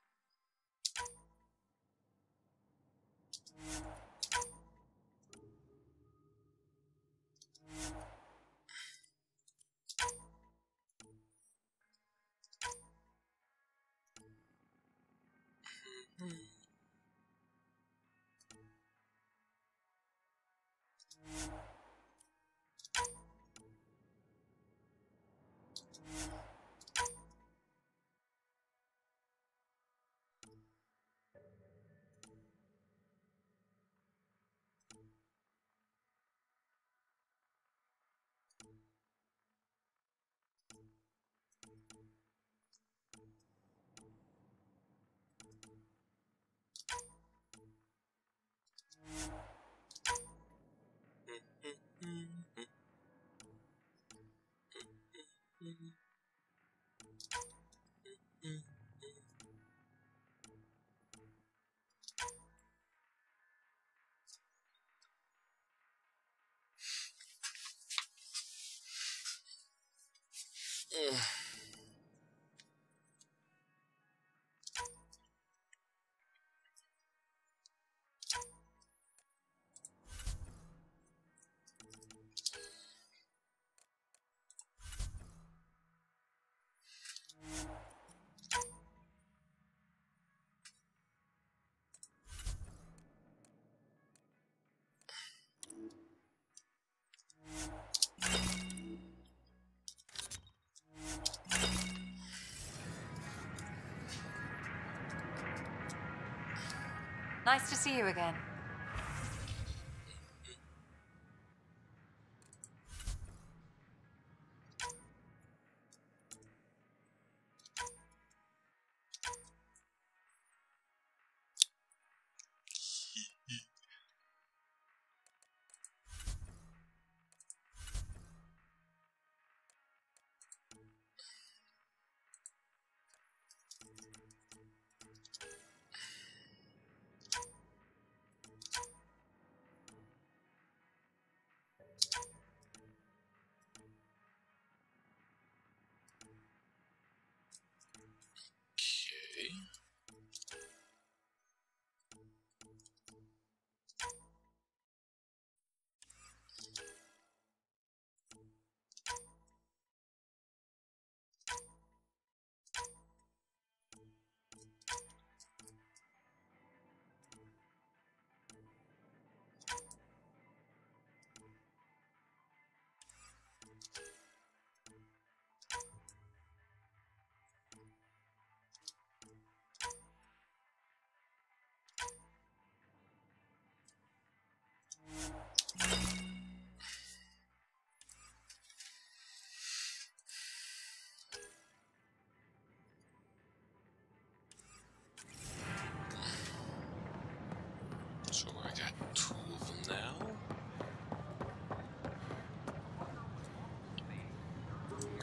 Nice to see you again. So I got 2 of them now.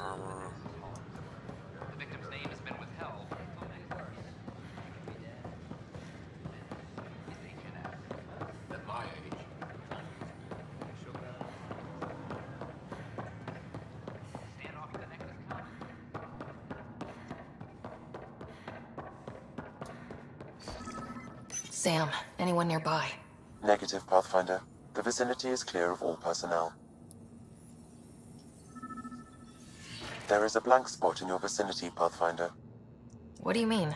Armor. The victim's name has been withheld. At my age. Stand off the Nexus common. Sam, anyone nearby? Negative, Pathfinder. The vicinity is clear of all personnel. There is a blank spot in your vicinity, Pathfinder. What do you mean?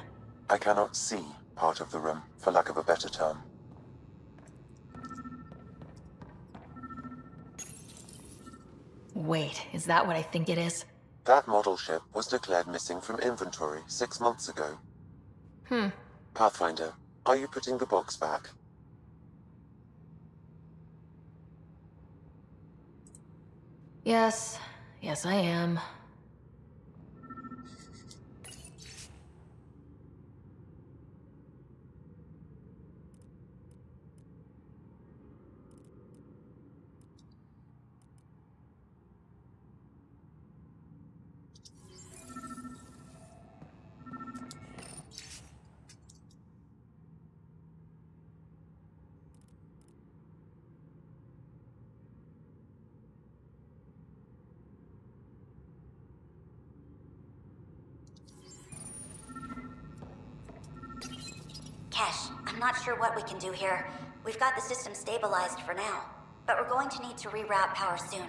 I cannot see part of the room, for lack of a better term. Wait, is that what I think it is? That model ship was declared missing from inventory 6 months ago. Pathfinder, are you putting the box back? Yes. Yes, I am. Kesh, I'm not sure what we can do here. We've got the system stabilized for now, but we're going to need to reroute power soon.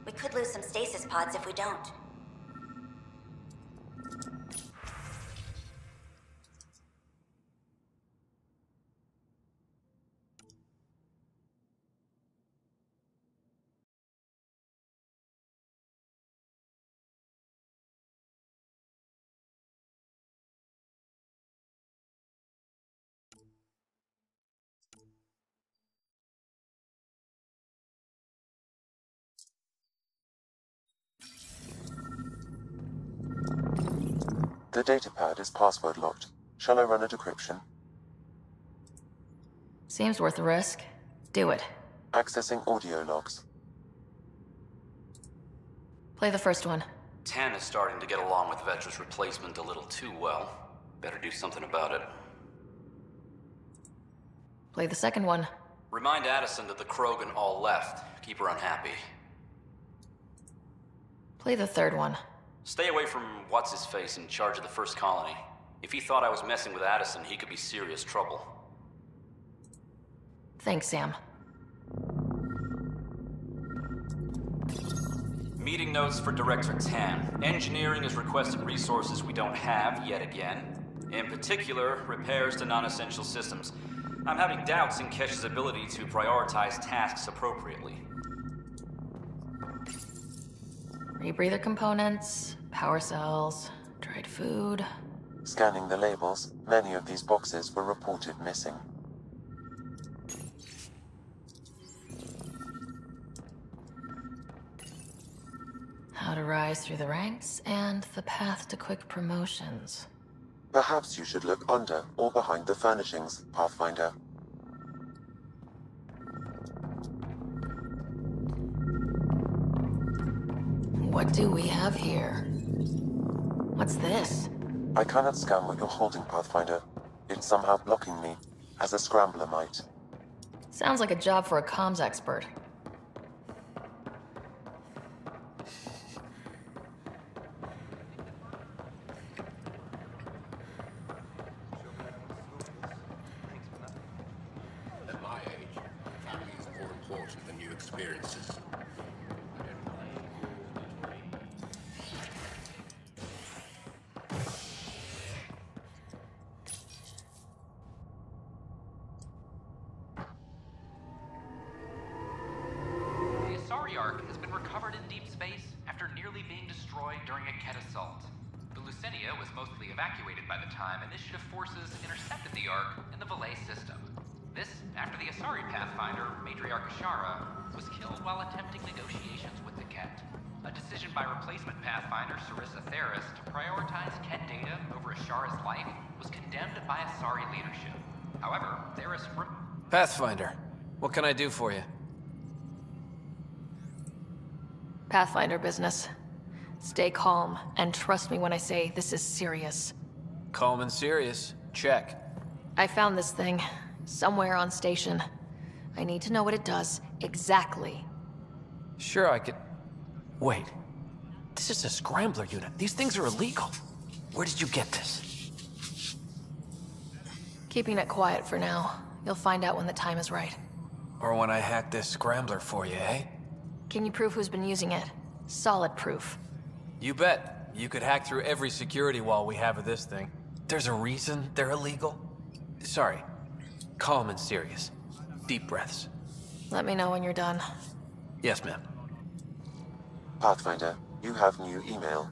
We could lose some stasis pods if we don't. The datapad is password locked. Shall I run a decryption? Seems worth the risk. Do it. Accessing audio logs. Play the first one. 10 is starting to get along with Vetra's replacement a little too well. Better do something about it. Play the second one. Remind Addison that the Krogan all left. Keep her unhappy. Play the third one. Stay away from what's-his-face in charge of the first colony. If he thought I was messing with Addison, he could be serious trouble. Thanks, Sam. Meeting notes for Director Tan. Engineering has requested resources we don't have yet again. In particular, repairs to non-essential systems. I'm having doubts in Kesh's ability to prioritize tasks appropriately. Rebreather components, power cells, dried food. Scanning the labels, many of these boxes were reported missing. How to rise through the ranks, and the path to quick promotions. Perhaps you should look under or behind the furnishings, Pathfinder. What do we have here? What's this? I cannot scan what you're holding, Pathfinder. It's somehow blocking me, as a scrambler might. Sounds like a job for a comms expert. At my age, family is more important than new experiences. The Asari Ark has been recovered in deep space after nearly being destroyed during a Ket assault. The Lucinia was mostly evacuated by the time Initiative forces intercepted the Ark in the Valet system. This after the Asari Pathfinder, Matriarch Ashara, was killed while attempting negotiations with the Ket. A decision by replacement Pathfinder Sarissa Theris to prioritize Ket data over Ashara's life was condemned by Asari leadership. However, Theris... Pathfinder, what can I do for you? Pathfinder business. Stay calm, and trust me when I say this is serious. Calm and serious. Check. I found this thing, somewhere on station. I need to know what it does, exactly. Sure, I could... Wait. This is a scrambler unit. These things are illegal. Where did you get this? Keeping it quiet for now. You'll find out when the time is right. Or when I hack this scrambler for you, eh? Can you prove who's been using it? Solid proof. You bet. You could hack through every security wall we have of this thing. There's a reason they're illegal. Sorry. Calm and serious. Deep breaths. Let me know when you're done. Yes, ma'am. Pathfinder, you have new email.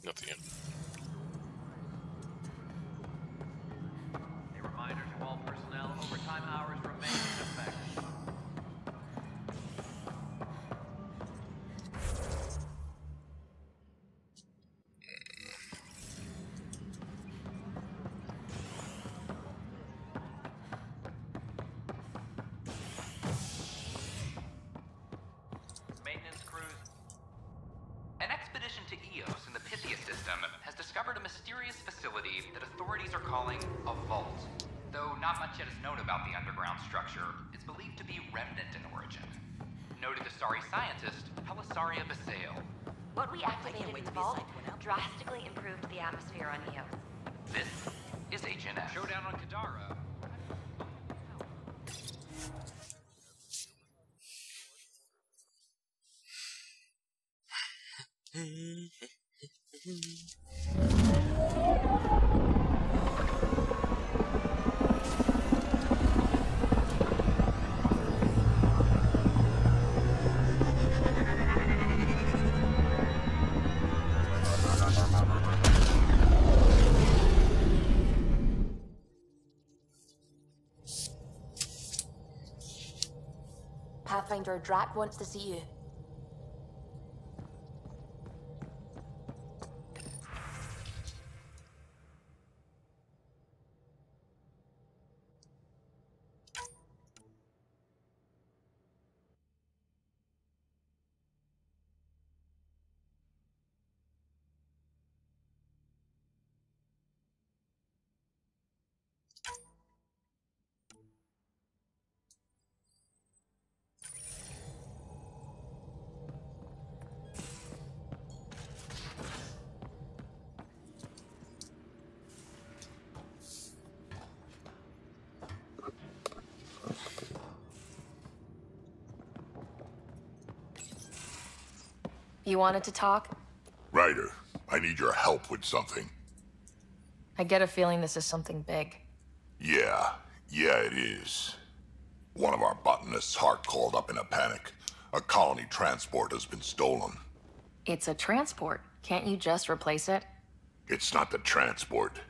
Nothing yet. A reminder to all personnel, overtime hours remain in effect. Maintenance crews. An expedition to Eos in the Pythia system has discovered a mysterious facility that authorities are calling a vault. Though not much yet is known about the underground structure, it's believed to be remnant in origin. Noted Asari scientist, Pelisaria Basale. What we activated in the vault drastically improved the atmosphere on Eos. This is HNS. Showdown on Kadara. Pathfinder Drac wants to see you. You wanted to talk? Ryder, I need your help with something. I get a feeling this is something big. Yeah, it is. One of our botanists' heart called up in a panic. A colony transport has been stolen. It's a transport. Can't you just replace it? It's not the transport.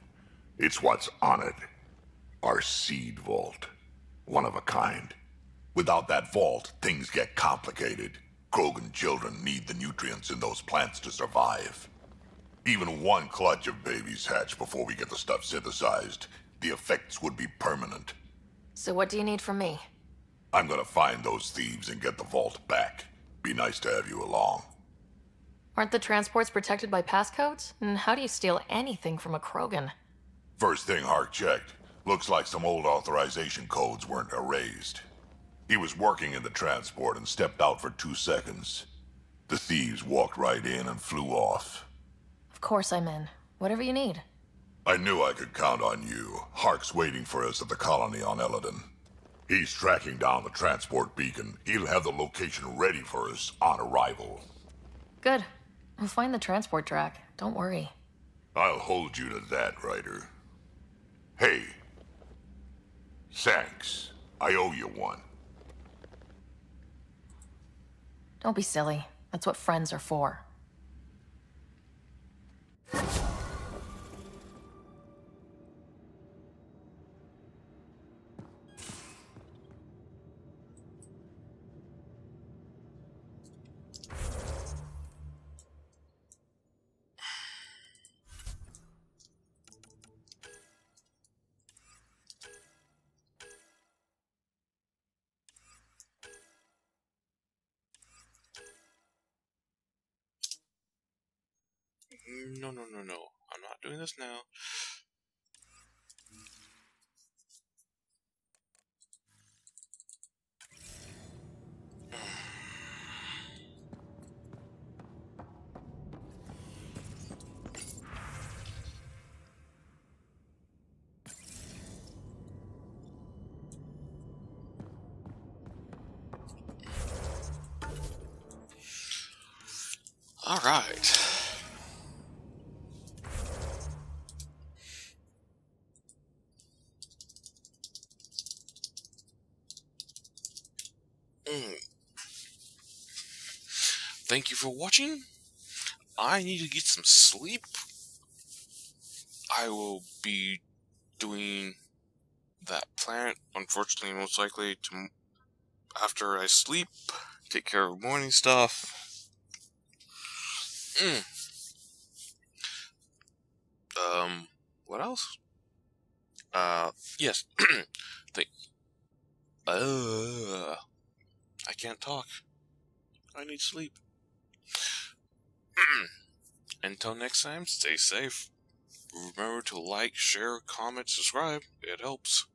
It's what's on it. Our seed vault. One of a kind. Without that vault, things get complicated. Krogan children need the nutrients in those plants to survive. Even one clutch of babies hatch before we get the stuff synthesized. The effects would be permanent. So what do you need from me? I'm gonna find those thieves and get the vault back. Be nice to have you along. Aren't the transports protected by passcodes? And how do you steal anything from a Krogan? First thing Hark checked. Looks like some old authorization codes weren't erased. He was working in the transport and stepped out for 2 seconds. The thieves walked right in and flew off. Of course I'm in. Whatever you need. I knew I could count on you. Hark's waiting for us at the colony on Eladon. He's tracking down the transport beacon. He'll have the location ready for us on arrival. Good. We'll find the transport track. Don't worry. I'll hold you to that, Ryder. Hey. Thanks. I owe you one. Don't be silly. That's what friends are for. No. I'm not doing this now. All right. Thank you for watching. I need to get some sleep. I will be doing that planet, unfortunately, most likely after I sleep. Take care of morning stuff. What else? Yes. I can't talk. I need sleep. Until next time, stay safe. Remember to like, share, comment, subscribe. It helps.